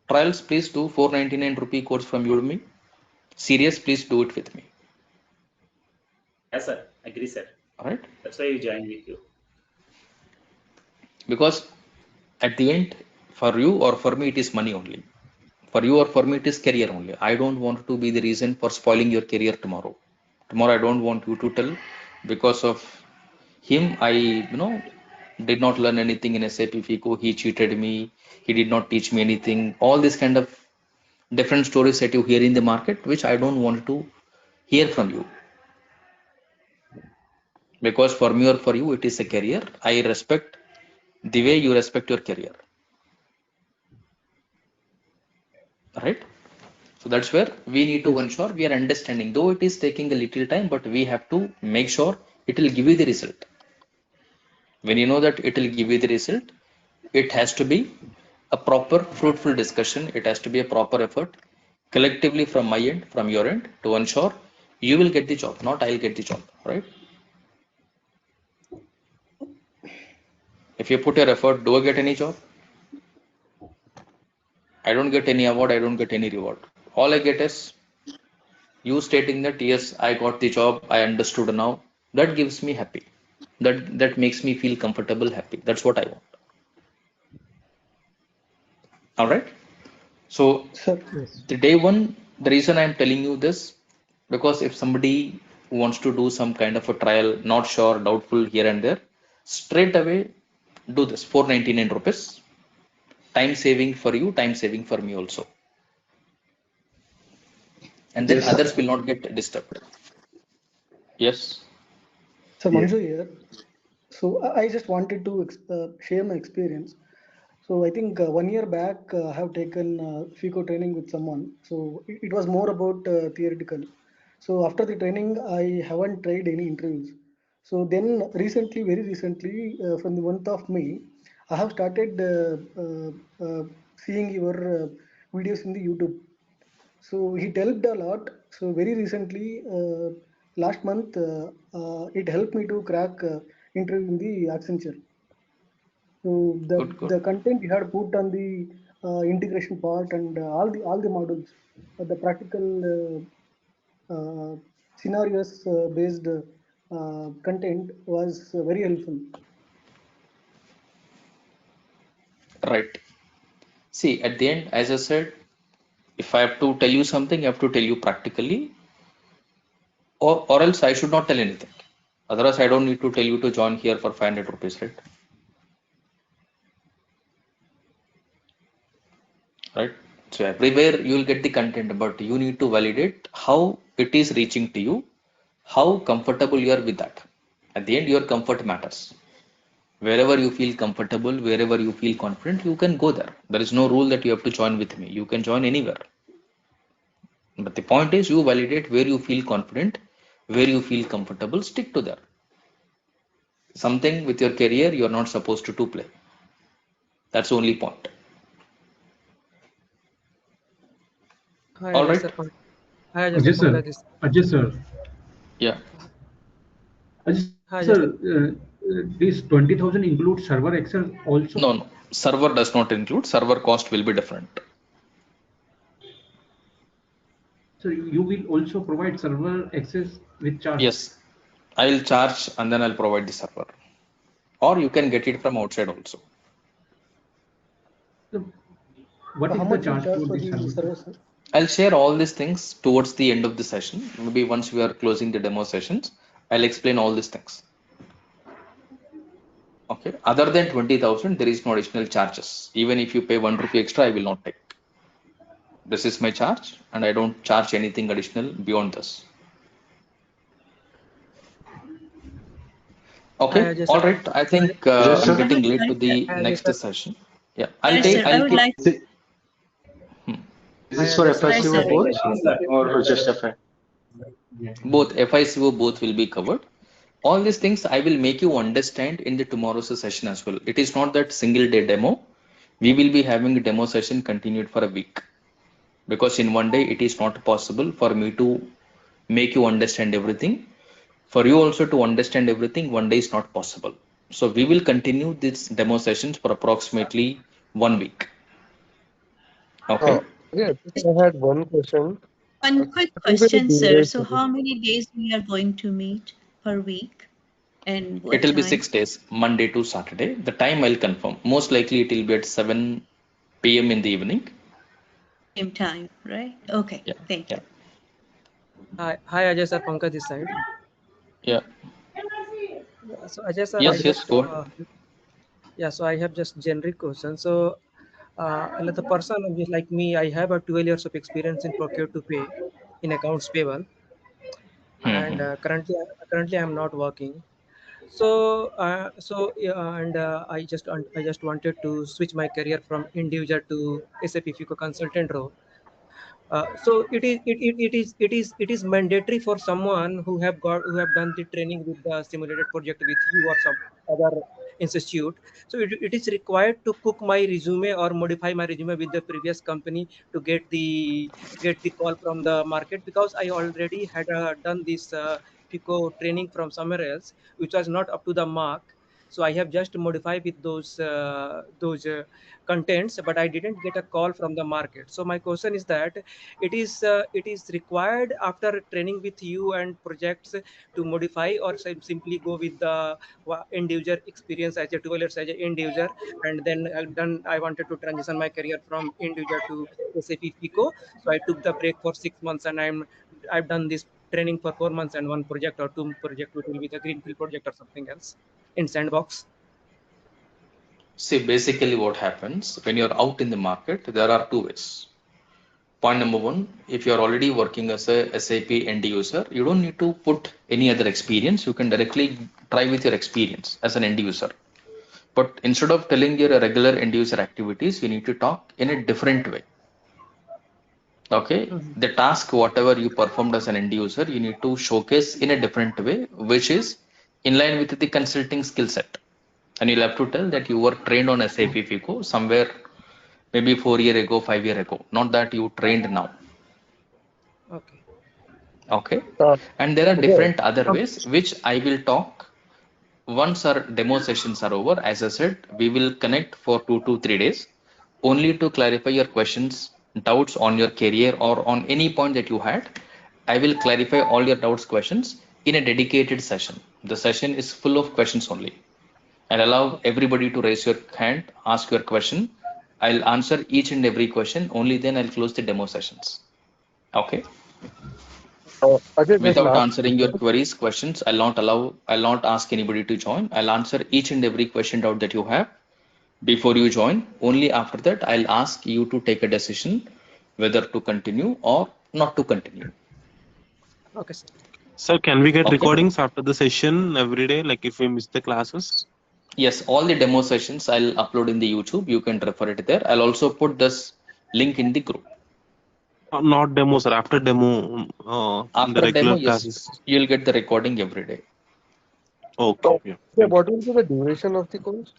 Trials, please do 499 rupee course from Udemy. Serious, please do it with me. Yes, sir. Agree, sir. Right? That's why we joined with you. Because at the end, for you or for me, it is money only. For you or for me, it is career only. I don't want to be the reason for spoiling your career tomorrow. Tomorrow, I don't want you to tell because of him, I, did not learn anything in SAP FICO. He cheated me. He did not teach me anything. All these kind of different stories that you hear in the market, which I don't want to hear from you. Because for me or for you, it is a career. I respect the way you respect your career. Right? So that's where we need to Yes. ensure we are understanding. Though it is taking a little time, but we have to make sure it will give you the result. When you know that it will give you the result, it has to be a proper, fruitful discussion. It has to be a proper effort collectively from my end, from your end, to ensure you will get the job, not I'll get the job. Right? If you put your effort, do I get any job? I don't get any award. I don't get any reward. All I get is you stating that yes, I got the job. I understood now. That gives me happy. That makes me feel comfortable, happy. That's what I want. All right. So Sir, yes. the day one, the reason I'm telling you this, because if somebody wants to do some kind of a trial, not sure, doubtful here and there, straight away do this. 499 rupees. Time saving for you, time saving for me also. And then Yes, sir. others will not get disturbed. Yes. So Yes. Manju here. So I just wanted to share my experience. So I think 1 year back I have taken FICO training with someone. So it was more about theoretical. So after the training, I haven't tried any interviews. So then recently, very recently, from the month of May, I have started seeing your videos in the YouTube. So it helped a lot. So very recently, last month, it helped me to crack interview in the Accenture. So the Good, good. the content you had put on the integration part and all the modules, the practical scenarios based content was very helpful. Right. See, at the end, as I said, if I have to tell you something, I have to tell you practically, or else I should not tell anything. Otherwise, I don't need to tell you to join here for 500 rupees, right? Right. So everywhere you will get the content, but you need to validate how it is reaching to you, how comfortable you are with that. At the end, your comfort matters. Wherever you feel comfortable, wherever you feel confident, you can go there. There is no rule that you have to join with me. You can join anywhere. But the point is, you validate where you feel confident, where you feel comfortable, stick to that. Something with your career you are not supposed to play. That's the only point. Hi, All Ajay right. sir. Hi, Ajay sir. Ajay sir, Pankaj. Ajay sir, Yeah. Ajay Hi, sir, Ajay sir. this 20,000 includes server access also. No, no. Server does not include. Server cost will be different. So you will also provide server access with charge. Yes. I will charge and then I'll provide the server. Or you can get it from outside also. So what So how is the much you charge charge for for the the server? service? I'll share all these things towards the end of the session. Maybe once we are closing the demo sessions, I'll explain all these things. Okay. Other than 20,000, there is no additional charges. Even if you pay 1 rupee extra, I will not take. This is my charge, and I don't charge anything additional beyond this. Hi, Okay. Ajay All sir. right. I think Yes, I'm sir. I getting would late to like to, the Hi, Ajay next sir. session. Yeah. sorry, sir, I I'll would take like, Is Hi, this for Ajay sir. sorry, FICO sir. both or just FI? both FICO, both will be covered. All these things I will make you understand in the tomorrow's session as well. It is not that single day demo. We will be having a demo session continued for a week, because in one day it is not possible for me to make you understand everything. For you also to understand everything, one day is not possible. So we will continue these demo sessions for approximately 1 week. Okay. Yeah, I had one question. One quick Could you question, be sir. So delayed? how many days we are going to meet per week and It what will be time? 6 days, Monday to Saturday. The time I'll confirm. Most likely it will be at 7 p.m. in the evening. Same time, right? Okay, Yeah. thank you. Hi, Ajay sir, Pankaj this side. Yeah. Yeah, so Ajay sir, I Yes. Yes. just Go ahead. yeah, so I have just generic question. So like the person like me, I have a 12 years of experience in procure to pay in accounts payable, and currently I'm not working. So and I just wanted to switch my career from individual to SAP FICO consultant role. So it is mandatory for someone who have done the training with the simulated project with you or some other institute. So it is required to cook my resume or modify my resume with the previous company to get the call from the market, because I already had done this FICO training from somewhere else, which was not up to the mark. So I have just modified with those contents, but I didn't get a call from the market. So my question is that it is required after training with you and projects to modify, or simply go with the end user experience as a 12 years as an end user, and then I wanted to transition my career from end user to SAP FICO. So I took the break for 6 months, and I've done this training for 4 months and one project or two project, which will be the greenfield project or something else in sandbox. See, basically what happens when you're out in the market, there are two ways. Point number one, if you're already working as a SAP end user, you don't need to put any other experience. You can directly try with your experience as an end user. But instead of telling your regular end user activities, you need to talk in a different way. Okay, the task, whatever you performed as an end user, you need to showcase in a different way, which is in line with the consulting skill set. And you'll have to tell that you were trained on SAP FICO somewhere maybe 4 years ago, 5 years ago, not that you trained now. Okay. Okay, Uh, and there are okay. different other ways which I will talk once our demo sessions are over. As I said, we will connect for 2 to 3 days only to clarify your questions, doubts on your career or on any point that you had. I will clarify all your doubts, questions in a dedicated session. The session is full of questions only. I'll allow everybody to raise your hand, ask your question. I'll answer each and every question. Only then I'll close the demo sessions. Okay. Ajay, just Without last answering your queries, questions, I'll not ask anybody to join. I'll answer each and every question doubt that you have before you join. Only after that, I'll ask you to take a decision whether to continue or not to continue. Okay, sir. Sir, can we get Okay. recordings after the session every day? Like if we miss the classes? Yes, all the demo sessions I'll upload in the YouTube. You can refer it there. I'll also put this link in the group. Not demo, sir. After demo, the After demo, regular yes, classes. you'll get the recording every day. Okay. Yeah. Yeah, Thank you. what will be the duration of the course?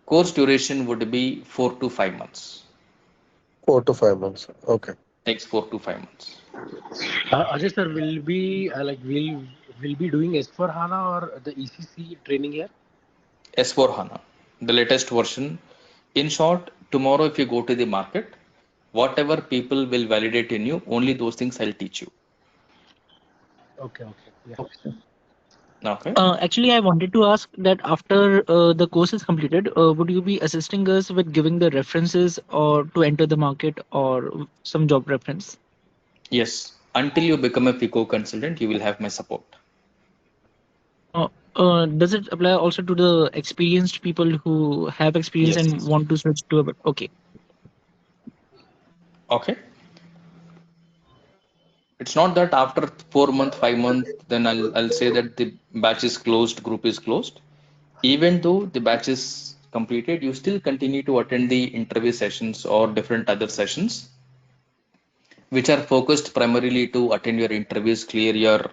Course duration would be 4 to 5 months. 4 to 5 months. Okay. Takes 4 to 5 months. Ajay sir, will be doing S4 HANA or the ECC training here? S4 HANA, the latest version. In short, tomorrow if you go to the market, whatever people will validate in you, only those things I'll teach you. Okay, yeah. Okay. Actually, I wanted to ask that after the course is completed, would you be assisting us with giving the references or to enter the market or some job reference? Yes. Until you become a FICO consultant, you will have my support. Does it apply also to the experienced people who have experience Yes. and want to switch to a okay? Okay. It's not that after 4 months, 5 months, then I'll say that the batch is closed, group is closed. Even though the batch is completed, you still continue to attend the interview sessions or different other sessions, which are focused primarily to attend your interviews, clear your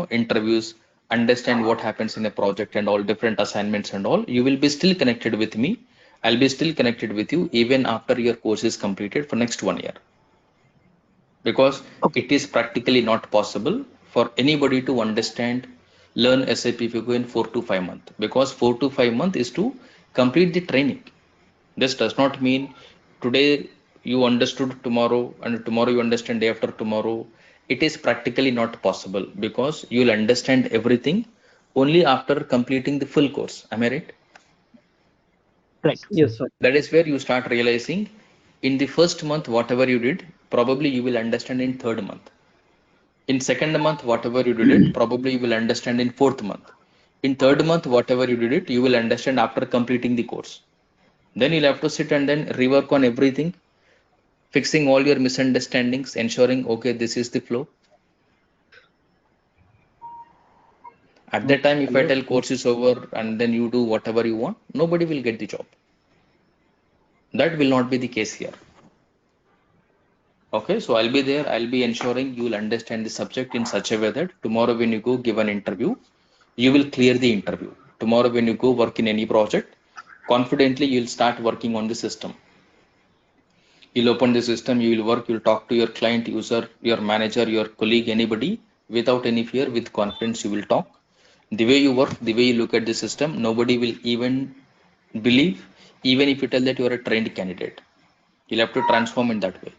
interviews, understand what happens in a project and all different assignments and all. You will be still connected with me. I'll be still connected with you even after your course is completed for next 1 year, because it is practically not possible for anybody to understand, learn SAP FICO in 4 to 5 months, because 4 to 5 months is to complete the training. This does not mean today you understood tomorrow and tomorrow you understand day after tomorrow. It is practically not possible, because you'll understand everything only after completing the full course. Am I right? Right. Yes, sir. That is where you start realizing in the first month, whatever you did, probably you will understand in third month. In second month, whatever you did it, probably you will understand in fourth month. In third month, whatever you did it, you will understand after completing the course. Then you'll have to sit and then rework on everything, fixing all your misunderstandings, ensuring, okay, this is the flow. At that time, if I tell course is over and then you do whatever you want, nobody will get the job. That will not be the case here. Okay, so I'll be there. I'll be ensuring you will understand the subject in such a way that tomorrow when you go give an interview, you will clear the interview. Tomorrow when you go work in any project, confidently you'll start working on the system. You'll open the system, you will work, you'll talk to your client, user, your manager, your colleague, anybody without any fear, with confidence you will talk. The way you work, the way you look at the system, nobody will even believe, even if you tell that you are a trained candidate. You'll have to transform in that way.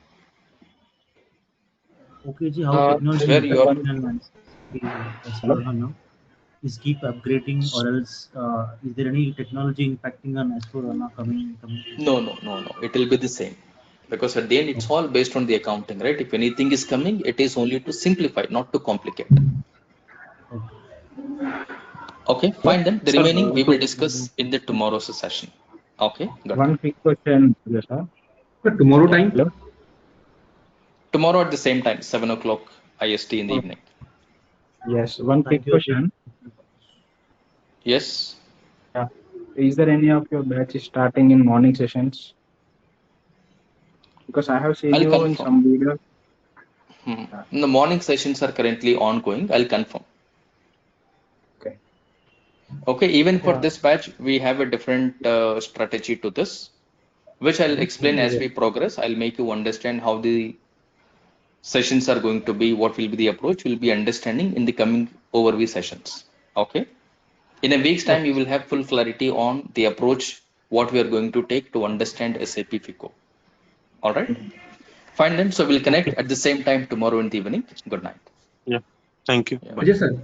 Okay, ji, how technology Where you are. impacting on S4HANA is keep upgrading, or else is there any technology impacting on S4HANA coming? No. It will be the same. Because at the end, it's all based on the accounting, right? If anything is coming, it is only to simplify, not to complicate. Okay, fine then. The Sir, remaining we will discuss in the tomorrow's session. Okay, good. one quick question, sir. Tomorrow time? Hello? Tomorrow at the same time, 7 o'clock IST in the evening. Yes, one quick question. Yes. Is there any of your batch starting in morning sessions? Because I have seen I'll you confirm. in some videos. The morning sessions are currently ongoing. I'll confirm. Okay. Okay, even for this batch, we have a different strategy to this, which I'll explain as we progress. I'll make you understand how the sessions are going to be, what will be the approach, we'll be understanding in the coming overview sessions. Okay. In a week's time, you will have full clarity on the approach, what we are going to take to understand SAP FICO. All right. Fine then. So we'll connect at the same time tomorrow in the evening. Good night. Yeah. Thank you. Yeah. Bye. Ajay sir.